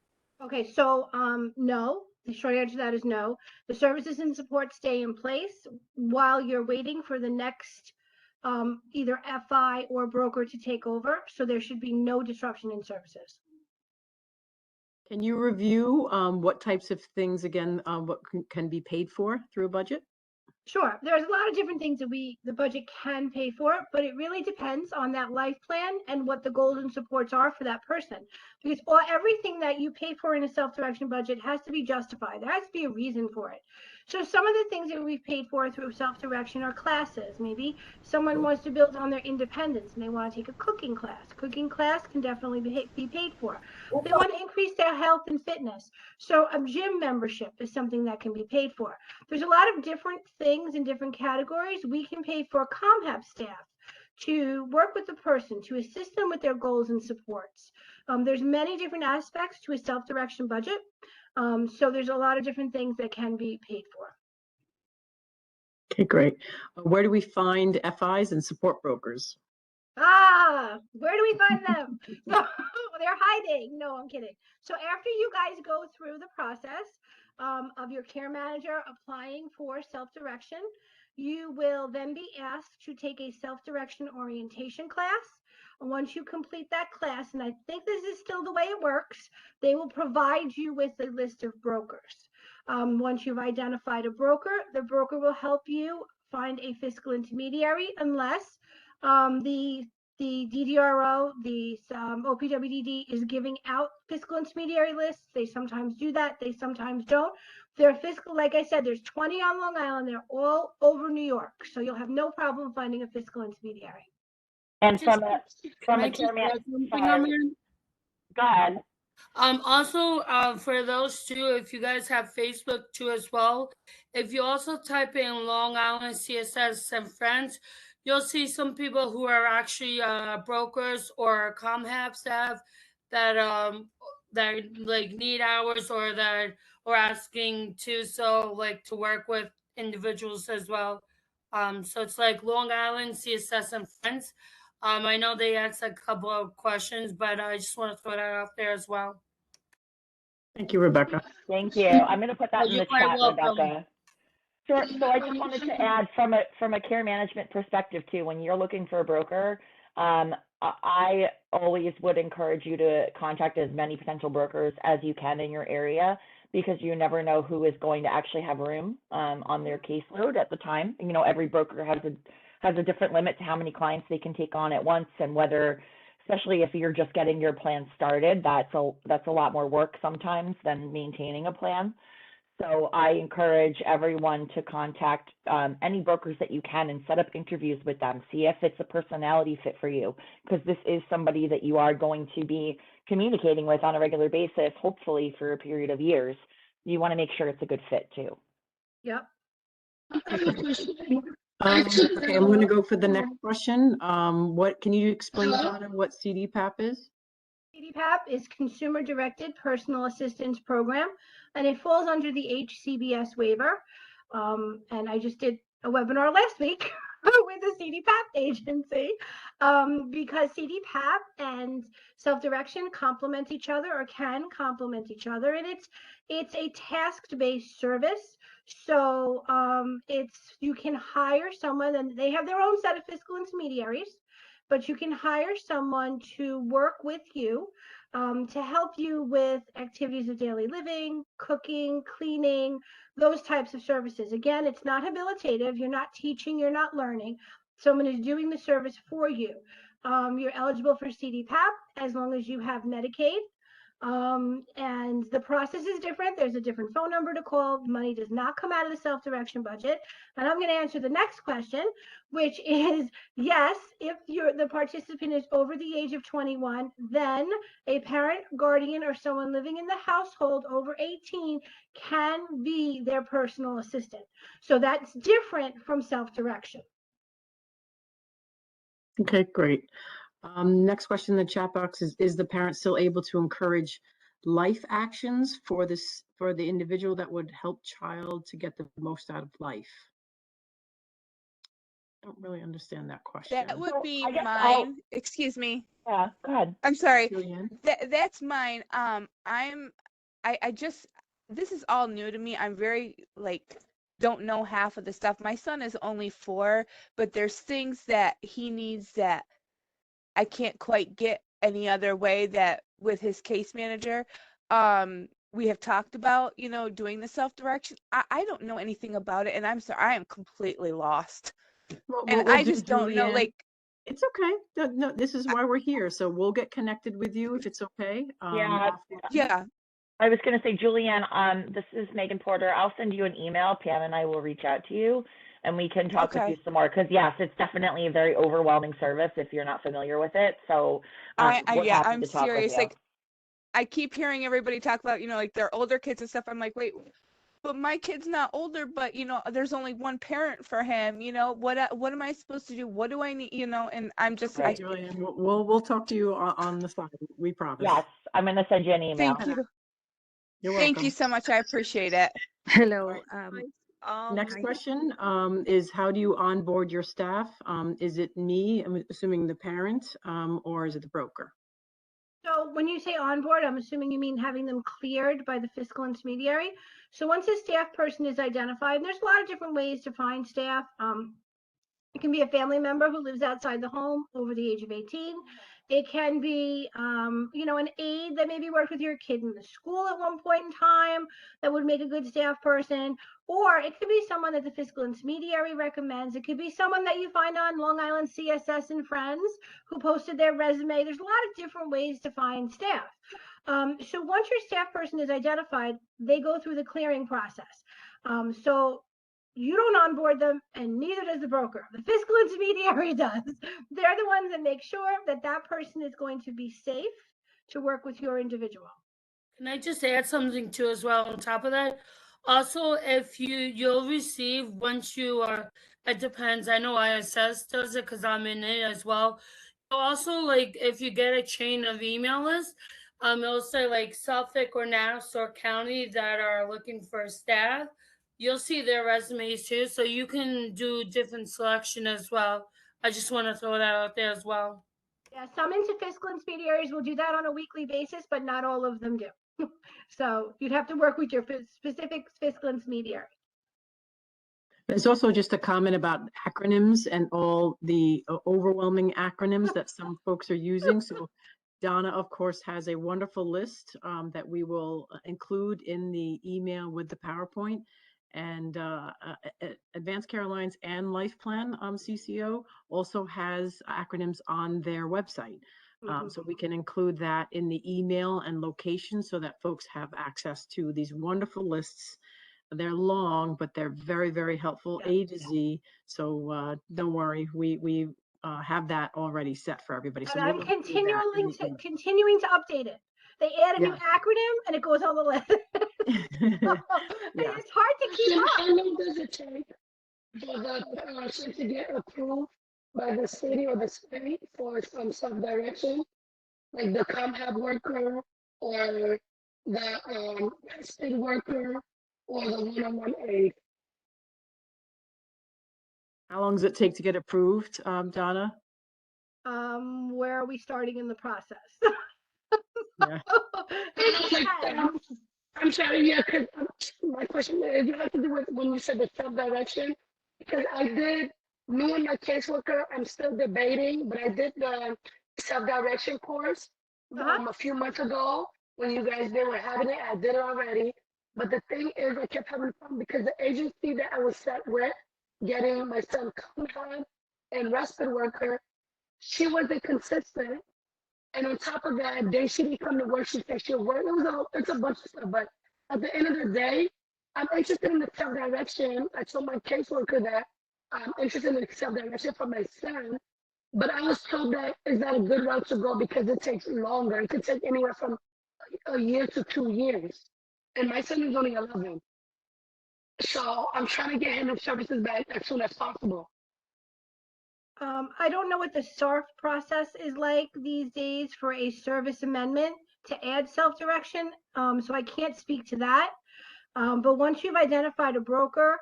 Okay, so no. The short answer to that is no. The services and support stay in place while you're waiting for the next either FI or broker to take over. So there should be no disruption in services. Can you review what types of things, again, what can be paid for through a budget? Sure. There's a lot of different things that the budget can pay for, but it really depends on that life plan and what the goals and supports are for that person. Because everything that you pay for in a self-direction budget has to be justified. There has to be a reason for it. So some of the things that we've paid for through self-direction are classes. Maybe someone wants to build on their independence and they want to take a cooking class. Cooking class can definitely be paid for. They want to increase their health and fitness. So a gym membership is something that can be paid for. There's a lot of different things in different categories. We can pay for ComHab staff to work with the person, to assist them with their goals and supports. There's many different aspects to a self-direction budget. So there's a lot of different things that can be paid for. Okay, great. Where do we find FIs and support brokers? Where do we find them? So they're hiding. No, I'm kidding. So after you guys go through the process of your care manager applying for self-direction, you will then be asked to take a self-direction orientation class. Once you complete that class, and I think this is still the way it works, they will provide you with a list of brokers. Once you've identified a broker, the broker will help you find a fiscal intermediary unless the DDRO, the OPWDD is giving out fiscal intermediary lists. They sometimes do that. They sometimes don't. They're fiscal, like I said, there's 20 on Long Island. They're all over New York. So you'll have no problem finding a fiscal intermediary. And from a care manager, go ahead. Also, for those two, if you guys have Facebook too as well, if you also type in Long Island CSS and friends, you'll see some people who are actually brokers or ComHab staff that like need hours or that are asking to to work with individuals as well. So it's like Long Island CSS and friends. I know they asked a couple of questions, but I just want to throw that out there as well. Thank you, Rebecca. Thank you. I'm going to put that in the chat, welcome. Rebecca. Sure. So I just wanted to add from a care management perspective too, when you're looking for a broker, I always would encourage you to contact as many potential brokers as you can in your area, because you never know who is going to actually have room on their caseload at the time. You know, every broker has a different limit to how many clients they can take on at once, and whether, especially if you're just getting your plan started, that's a lot more work sometimes than maintaining a plan. So I encourage everyone to contact any brokers that you can and set up interviews with them. See if it's a personality fit for you, because this is somebody that you are going to be communicating with on a regular basis, hopefully for a period of years. You want to make sure it's a good fit too. Yep. Okay, I'm going to go for the next question. What can you explain, Donna, what CDPAP is? CDPAP is Consumer Directed Personal Assistance Program, and it falls under the HCBS waiver. And I just did a webinar last week with the CDPAP agency because CDPAP and self-direction complement each other or can complement each other, and it's a task-based service. So you can hire someone, and they have their own set of fiscal intermediaries, but you can hire someone to work with you to help you with activities of daily living, cooking, cleaning, those types of services. Again, it's not habilitative. You're not teaching, you're not learning. Someone is doing the service for you. You're eligible for CDPAP as long as you have Medicaid. And the process is different. There's a different phone number to call. Money does not come out of the self-direction budget. And I'm going to answer the next question, which is yes, if the participant is over the age of 21, then a parent, guardian, or someone living in the household over 18 can be their personal assistant. So that's different from self-direction. Okay, great. Next question in the chat box is the parent still able to encourage life actions for the individual that would help child to get the most out of life? I don't really understand that question. That would be mine. Excuse me. Yeah, go ahead. I'm sorry. Julianne? That's mine. This is all new to me. I'm very don't know half of the stuff. My son is only 4, but there's things that he needs that I can't quite get any other way that with his case manager. We have talked about, doing the self-direction. I don't know anything about it, and I'm sorry, I am completely lost. And I just don't know, it's okay. No, this is why we're here. So we'll get connected with you if it's okay. Yeah. I was going to say, Julianne, this is Megan Porter. I'll send you an email. Pam and I will reach out to you, and we can talk with you some more. Because yes, it's definitely a very overwhelming service if you're not familiar with it. So I'm serious. I keep hearing everybody talk about, their older kids and stuff. I'm like, wait, but my kid's not older, but there's only one parent for him. What am I supposed to do? What do I need? And I'm just right, Julianne, we'll talk to you on the side. We promise. Yes, I'm going to send you an email. Thank you. You're welcome. Thank you so much. I appreciate it. Hello. Next question is, how do you onboard your staff? Is it me, I'm assuming the parent, or is it the broker? So when you say onboard, I'm assuming you mean having them cleared by the fiscal intermediary. So once a staff person is identified, and there's a lot of different ways to find staff. It can be a family member who lives outside the home over the age of 18. It can be, an aide that maybe worked with your kid in the school at one point in time that would make a good staff person. Or it could be someone that the fiscal intermediary recommends. It could be someone that you find on Long Island CSS and Friends who posted their resume. There's a lot of different ways to find staff. So once your staff person is identified, they go through the clearing process. So you don't onboard them, and neither does the broker. The fiscal intermediary does. They're the ones that make sure that that person is going to be safe to work with your individual. Can I just add something too as well on top of that? Also, if you'll receive once you are, it depends. I know ISS does it because I'm in it as well. Also, if you get a chain of email list, it'll say Suffolk or Nassau County that are looking for staff. You'll see their resumes too, so you can do different selection as well. I just want to throw that out there as well. Yeah, some fiscal intermediaries will do that on a weekly basis, but not all of them do. So you'd have to work with your specific fiscal intermediary. There's also just a comment about acronyms and all the overwhelming acronyms that some folks are using. So Donna, of course, has a wonderful list that we will include in the email with the PowerPoint. And Advanced Care Alliance and Life Plan CCO also has acronyms on their website. So we can include that in the email and location so that folks have access to these wonderful lists. They're long, but they're very, very helpful, A to Z. So don't worry, we have that already set for everybody. So I'm continuing to update it. They add a new acronym and it goes on the list. It's hard to keep up. How long does it take? for the person to get approved by the city or the state for some self-direction, like the ComHab worker or the tested worker or the one-on-one aid. How long does it take to get approved, Donna? Where are we starting in the process? Yeah. I'm sorry, yeah, because my question is, you have to do with when you said the self-direction, because me and my caseworker, I'm still debating, but I did the self-direction course a few months ago when you guys were having it. I did it already, but the thing is, I kept having fun because the agency that I was set with, getting my son ComHab and respite worker, she wasn't consistent. And on top of that, day she didn't come to work. She said she'll work. It's a bunch of stuff. But at the end of the day, I'm interested in the self-direction. I told my caseworker that I'm interested in the self-direction for my son. But I was told that is not a good route to go because it takes longer. It could take anywhere from a year to 2 years. And my son is only 11. So I'm trying to get him his services back as soon as possible. I don't know what the SARF process is like these days for a service amendment to add self-direction, so I can't speak to that. But once you've identified a broker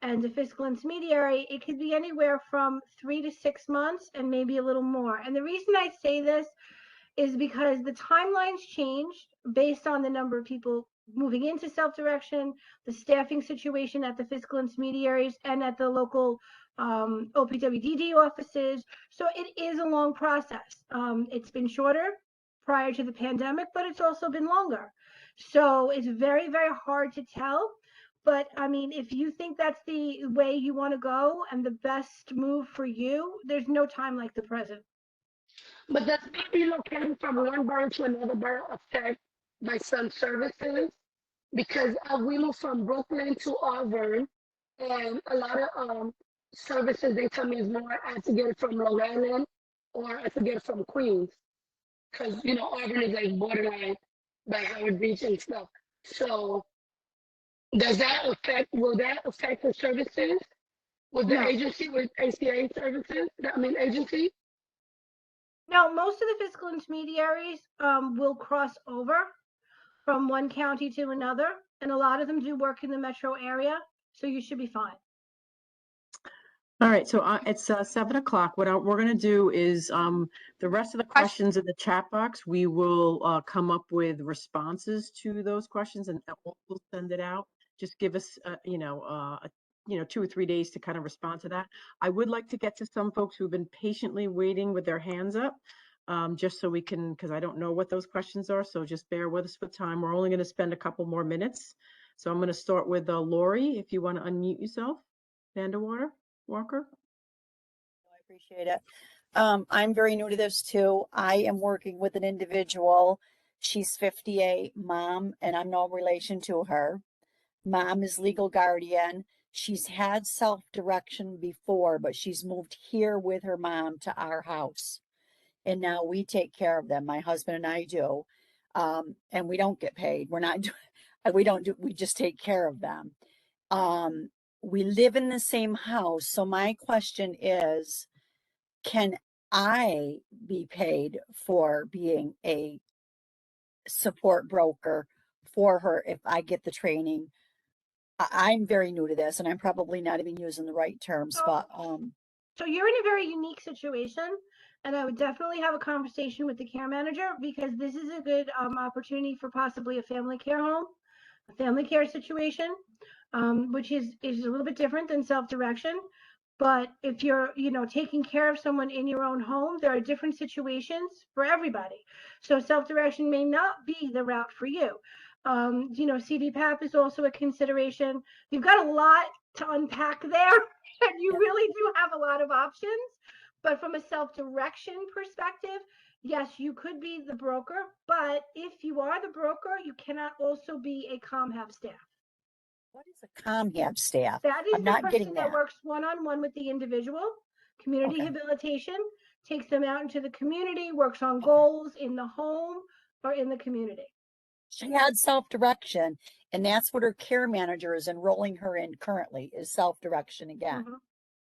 and a fiscal intermediary, it could be anywhere from 3 to 6 months and maybe a little more. And the reason I say this is because the timelines changed based on the number of people moving into self-direction, the staffing situation at the fiscal intermediaries and at the local OPWDD offices. So it is a long process. It's been shorter prior to the pandemic, but it's also been longer. So it's very, very hard to tell. But I mean, if you think that's the way you want to go and the best move for you, there's no time like the present. But does me relocating from one borough to another borough affect my son's services? Because we moved from Brooklyn to Auburn, and a lot of services they tell me is more I have to get it from Long Island or I have to get it from Queens, because Auburn is like borderline by Howard Beach and stuff. So will that affect the services with the agency, with ACA services? Agency? No, most of the fiscal intermediaries will cross over from one county to another, and a lot of them do work in the metro area, so you should be fine. All right, so it's 7 o'clock. What we're going to do is the rest of the questions in the chat box, we will come up with responses to those questions and we'll send it out. Just give us, 2 or 3 days to kind of respond to that. I would like to get to some folks who've been patiently waiting with their hands up, just so we can, because I don't know what those questions are, so just bear with us with time. We're only going to spend a couple more minutes. So I'm going to start with Lori, if you want to unmute yourself. Walker. I appreciate it. I'm very new to this too. I am working with an individual. She's 58, mom, and I'm no relation to her. Mom is legal guardian. She's had self-direction before, but she's moved here with her mom to our house. And now we take care of them. My husband and I do. And we don't get paid. We just take care of them. We live in the same house. So my question is, can I be paid for being a support broker for her if I get the training? I'm very new to this and I'm probably not even using the right terms, but so you're in a very unique situation, and I would definitely have a conversation with the care manager, because this is a good opportunity for possibly a family care home, a family care situation, which is a little bit different than self-direction. But if you're, taking care of someone in your own home, there are different situations for everybody. So self-direction may not be the route for you. CDPAP is also a consideration. You've got a lot to unpack there, and you really do have a lot of options. But from a self-direction perspective, yes, you could be the broker, but if you are the broker, you cannot also be a ComHab staff. What is a ComHab staff? That is I'm the not person getting that that. works one-on-one with the individual. Community rehabilitation takes them out into the community, works on goals in the home or in the community. She had self-direction, and that's what her care manager is enrolling her in currently, is self-direction again.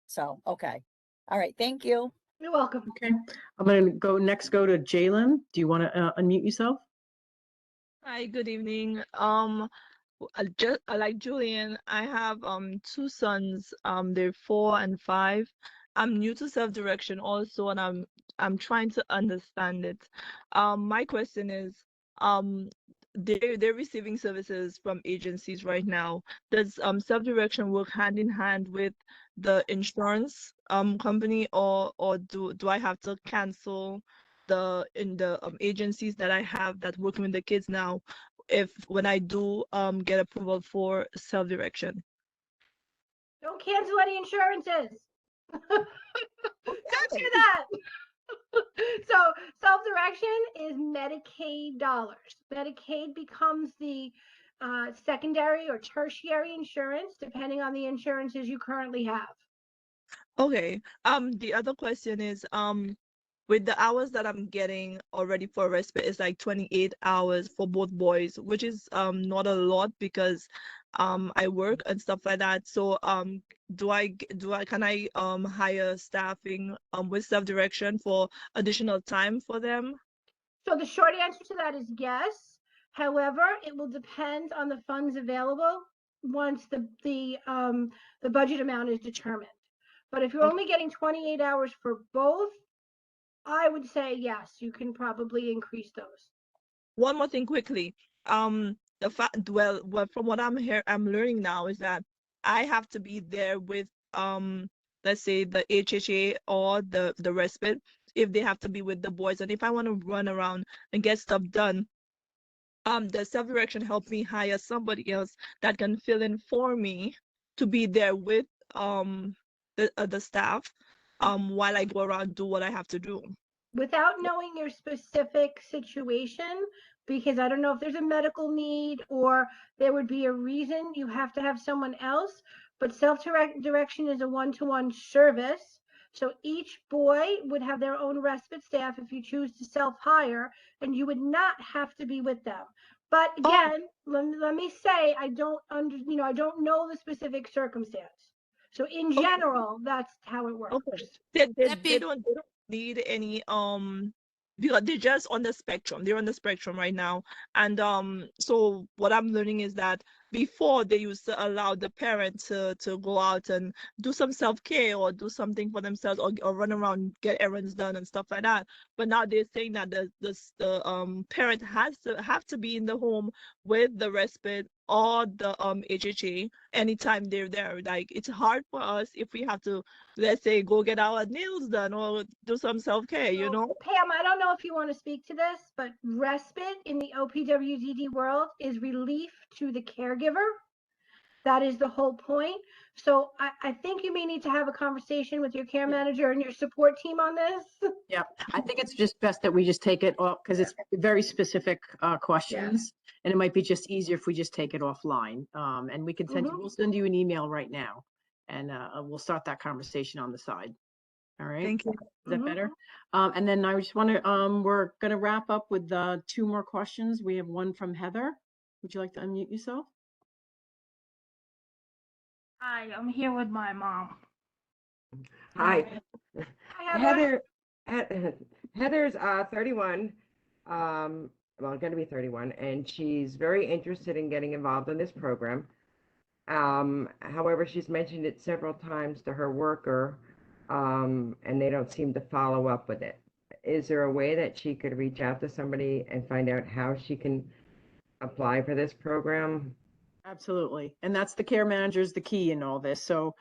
So, okay. All right, thank you. You're welcome. Okay, I'm going to go to Jalen. Do you want to unmute yourself? Hi, good evening. Like Julian, I have two sons. They're 4 and 5. I'm new to self-direction also, and I'm trying to understand it. My question is, they're receiving services from agencies right now. Does self-direction work hand in hand with the insurance company, or do I have to cancel the agencies that I have that working with the kids now when I do get approval for self-direction? Don't cancel any insurances. Don't do that. So self-direction is Medicaid dollars. Medicaid becomes the secondary or tertiary insurance, depending on the insurances you currently have. Okay. The other question is, with the hours that I'm getting already for respite, is like 28 hours for both boys, which is not a lot because I work and stuff like that. So can I hire staffing with self-direction for additional time for them? So the short answer to that is yes. However, it will depend on the funds available once the budget amount is determined. But if you're only getting 28 hours for both, I would say yes, you can probably increase those. One more thing quickly. The fact, well, from what I'm learning now is that I have to be there with let's say the HHA or the respite if they have to be with the boys, and if I want to run around and get stuff done, the self-direction helped me hire somebody else that can fill in for me to be there with the staff while I go around and do what I have to do. Without knowing your specific situation, because I don't know if there's a medical need or there would be a reason you have to have someone else, but self-direction is a one-to-one service. So each boy would have their own respite staff if you choose to self-hire, and you would not have to be with them. But again, let me say, I don't know the specific circumstance. So in general, that's how it works. Okay. They don't need any because they're just on the spectrum. They're on the spectrum right now. And so what I'm learning is that before they used to allow the parent to go out and do some self-care or do something for themselves or run around, get errands done and stuff like that. But now they're saying that the parent have to be in the home with the respite or the HHA anytime they're there. Like, it's hard for us if we have to, let's say, go get our nails done or do some self-care, you know? Pam, I don't know if you want to speak to this, but respite in the OPWDD world is relief to the caregiver. That is the whole point. So I think you may need to have a conversation with your care manager and your support team on this. Yeah, I think it's just best that we just take it off because it's very specific questions, and it might be just easier if we just take it offline. And we can send we'll send you an email right now, and we'll start that conversation on the side. All right. Thank you. Is that better? And then I just want to, we're going to wrap up with 2 more questions. We have one from Heather. Would you like to unmute yourself? Hi, I'm here with my mom. Hi. Heather. Heather's 31, well, going to be 31, and she's very interested in getting involved in this program. However, she's mentioned it several times to her worker, and they don't seem to follow up with it. Is there a way that she could reach out to somebody and find out how she can apply for this program? Absolutely. And that's the care manager is the key in all this. So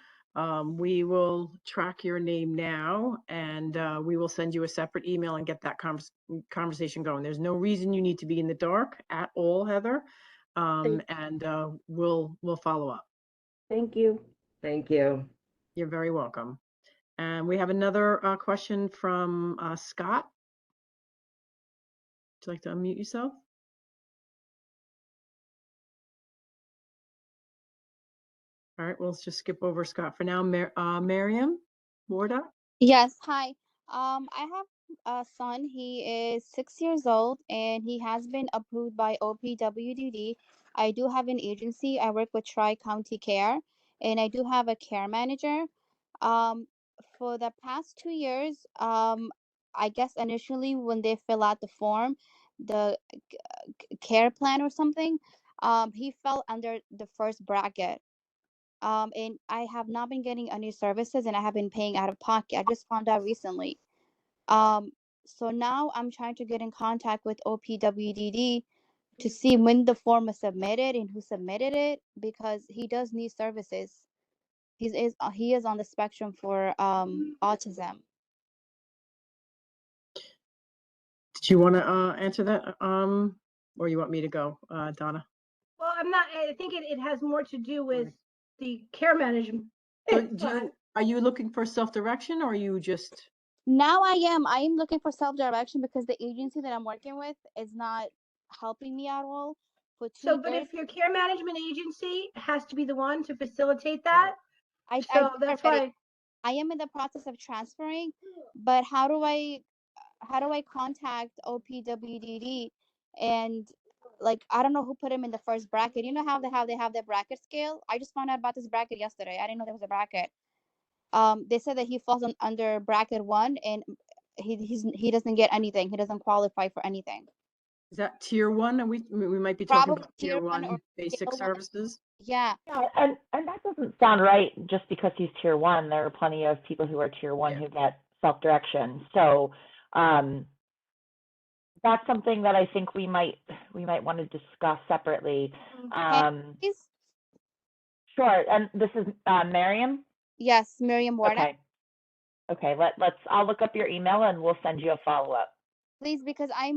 we will track your name now, and we will send you a separate email and get that conversation going. There's no reason you need to be in the dark at all, Heather. And we'll follow up. Thank you. Thank you. You're very welcome. And we have another question from Scott. Would you like to unmute yourself? All right, we'll just skip over Scott for now. Miriam Morda? Yes, hi. I have son. He is 6 years old and he has been approved by OPWDD. I do have an agency. I work with Tri-County Care and I do have a care manager. Um, for the past 2 years, I guess initially when they fill out the form, the care plan or something, he fell under the first bracket. And I have not been getting any services and I have been paying out of pocket. I just found out recently. Um, so now I'm trying to get in contact with OPWDD to see when the form is submitted and who submitted it because he does need services. He is on the spectrum for autism. Did you want to answer that, or you want me to go, Donna? Well, I'm not. I think it has more to do with the care management. So are you looking for self-direction, or are you just? Now I am looking for self-direction because the agency that I'm working with is not helping me at all for 2 So, but years. if your care management agency has to be the one to facilitate that, So that's already, why I am in the process of transferring, but how do I contact OPWDD and like I don't know who put him in the first bracket. You know how they have their bracket scale? I just found out about this bracket yesterday. I didn't know there was a bracket. They said that he falls under bracket 1 and he doesn't get anything. He doesn't qualify for anything. Is that tier 1? And we might be talking Probably about tier 1 or basic scale 1. services. Yeah. Yeah, and that doesn't sound right just because he's tier 1. There are plenty of people who are tier 1 who get self-direction. So that's something that I think we might want to discuss separately. Sure. And this is Miriam? Yes, Miriam Warda. Okay. Okay, I'll look up your email and we'll send you a follow-up. Please, because I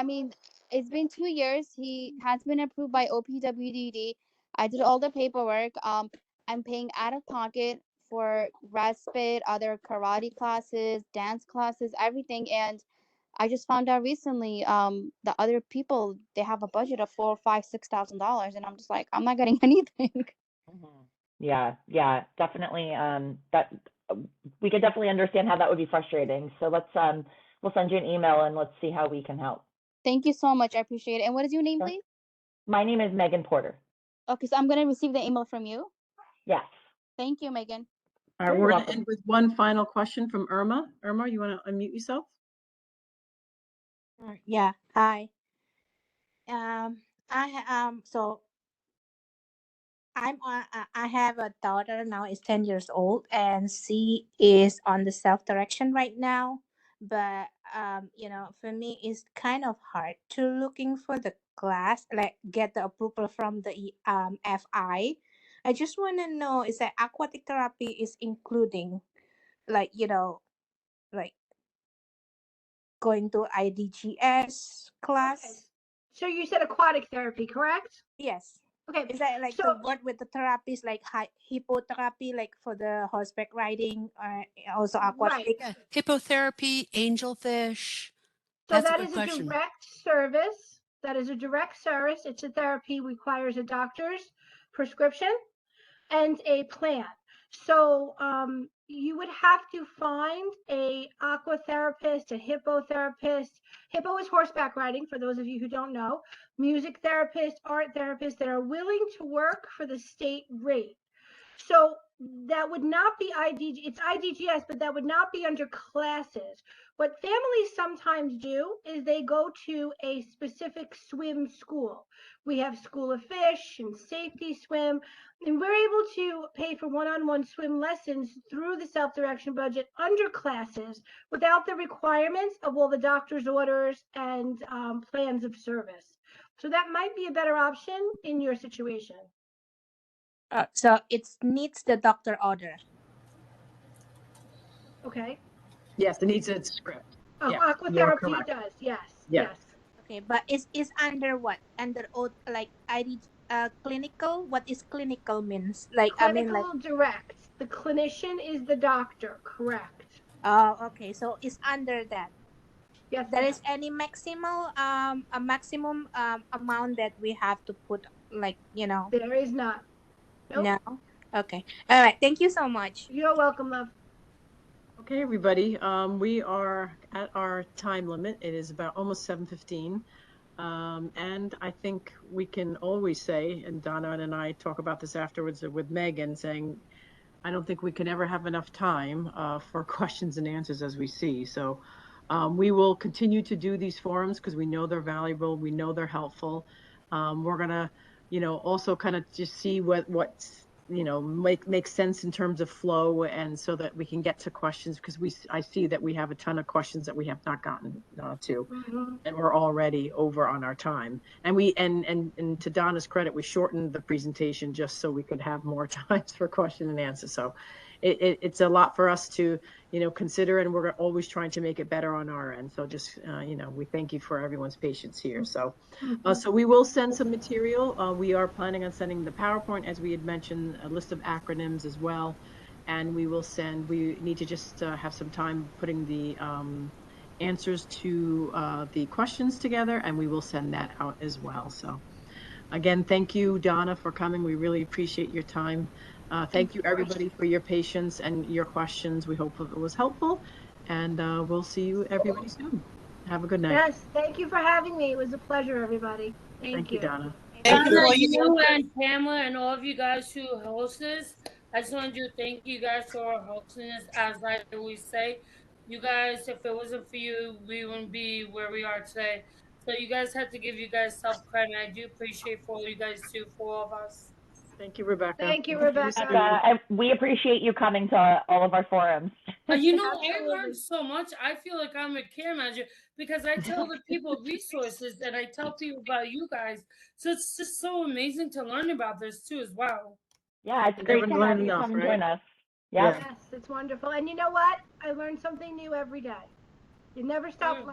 mean, it's been 2 years. He has been approved by OPWDD. I did all the paperwork. I'm paying out of pocket for respite, other karate classes, dance classes, everything. And I just found out recently, the other people, they have a budget of $4,000, $5,000, $6,000, and I'm just like, I'm not getting anything. Yeah, definitely. That we could definitely understand how that would be frustrating. So we'll send you an email and let's see how we can help. Thank you so much. I appreciate it. And what is your name, please? My name is Megan Porter. Okay, so I'm gonna receive the email from you. Yes. Thank you, Megan. All right, we're going to end with one final question from Irma. Irma, you want to unmute yourself? Yeah. Hi. So I have a daughter now, is 10 years old, and she is on the self-direction right now. But for me, it's kind of hard to looking for the class, like get the approval from the FI. I just want to know is that aquatic therapy is including, like like going to IDGS class. So you said aquatic therapy, correct? Yes. Okay. Is that like to work with the therapies like hippotherapy, like for the horseback riding, also aquatic? Yeah. Hippotherapy, angelfish. So That's that a is good a question. direct service. That is a direct service. It's a therapy, requires a doctor's prescription and a plan. So you would have to find a aqua therapist, a hippotherapist. Hippo is horseback riding, for those of you who don't know. Music therapist, art therapist that are willing to work for the state rate. So that would not be it's IDGS, but that would not be under classes. What families sometimes do is they go to a specific swim school. We have School of Fish and Safety Swim, and we're able to pay for one-on-one swim lessons through the self-direction budget under classes without the requirements of all the doctor's orders and plans of service. So that might be a better option in your situation. So it needs the doctor order. Okay. Yes, it needs a script. Aquatherapy does, yes. Okay, but is under what? Under like ID clinical? What is clinical means? Like clinical direct. The clinician is the doctor, correct? Oh, okay. So it's under that. Yes. There is any maximal a maximum amount that we have to put, like There is not. Nope. No. Okay. All right. Thank you so much. You're welcome, love. Okay. Okay, everybody, we are at our time limit. It is about almost 7:15. And I think we can always say, and Donna and I talk about this afterwards with Megan, saying, I don't think we can ever have enough time for questions and answers as we see. So we will continue to do these forums because we know they're valuable. We know they're helpful. We're going to, also kind of just see what's, makes sense in terms of flow, and so that we can get to questions, because I see that we have a ton of questions that we have not gotten to, and we're already over on our time. And and to Donna's credit, we shortened the presentation just so we could have more times for question and answer. So it's a lot for us to, consider, and we're always trying to make it better on our end. So just, we thank you for everyone's patience here. So, so we will send some material. We are planning on sending the PowerPoint, as we had mentioned, a list of acronyms as well. And we need to just have some time putting the answers to the questions together, and we will send that out as well. So again, thank you, Donna, for coming. We really appreciate your time. Thank you, everybody, for your patience and your questions. We hope it was helpful, and we'll see you, everybody, soon. Have a good night. Yes, thank you for having me. It was a pleasure, everybody. Thank you. Donna. Donna, you and Pamela and all of you guys who host this, I just wanted to thank you guys for hosting this. As I always say, you guys, if it wasn't for you, we wouldn't be where we are today. So you guys have to give you guys self-credit. I do appreciate for all you guys do for all of us. Thank you, Rebecca. Thank you, Rebecca. We appreciate you coming to all of our forums. I learned so much. I feel like I'm a care manager because I tell the people resources and I tell people about you guys. So it's just so amazing to learn about this too as well. Yeah, it's great to have you come and join us. Yes, it's wonderful. And you know what? I learn something new every day. You never stop learning.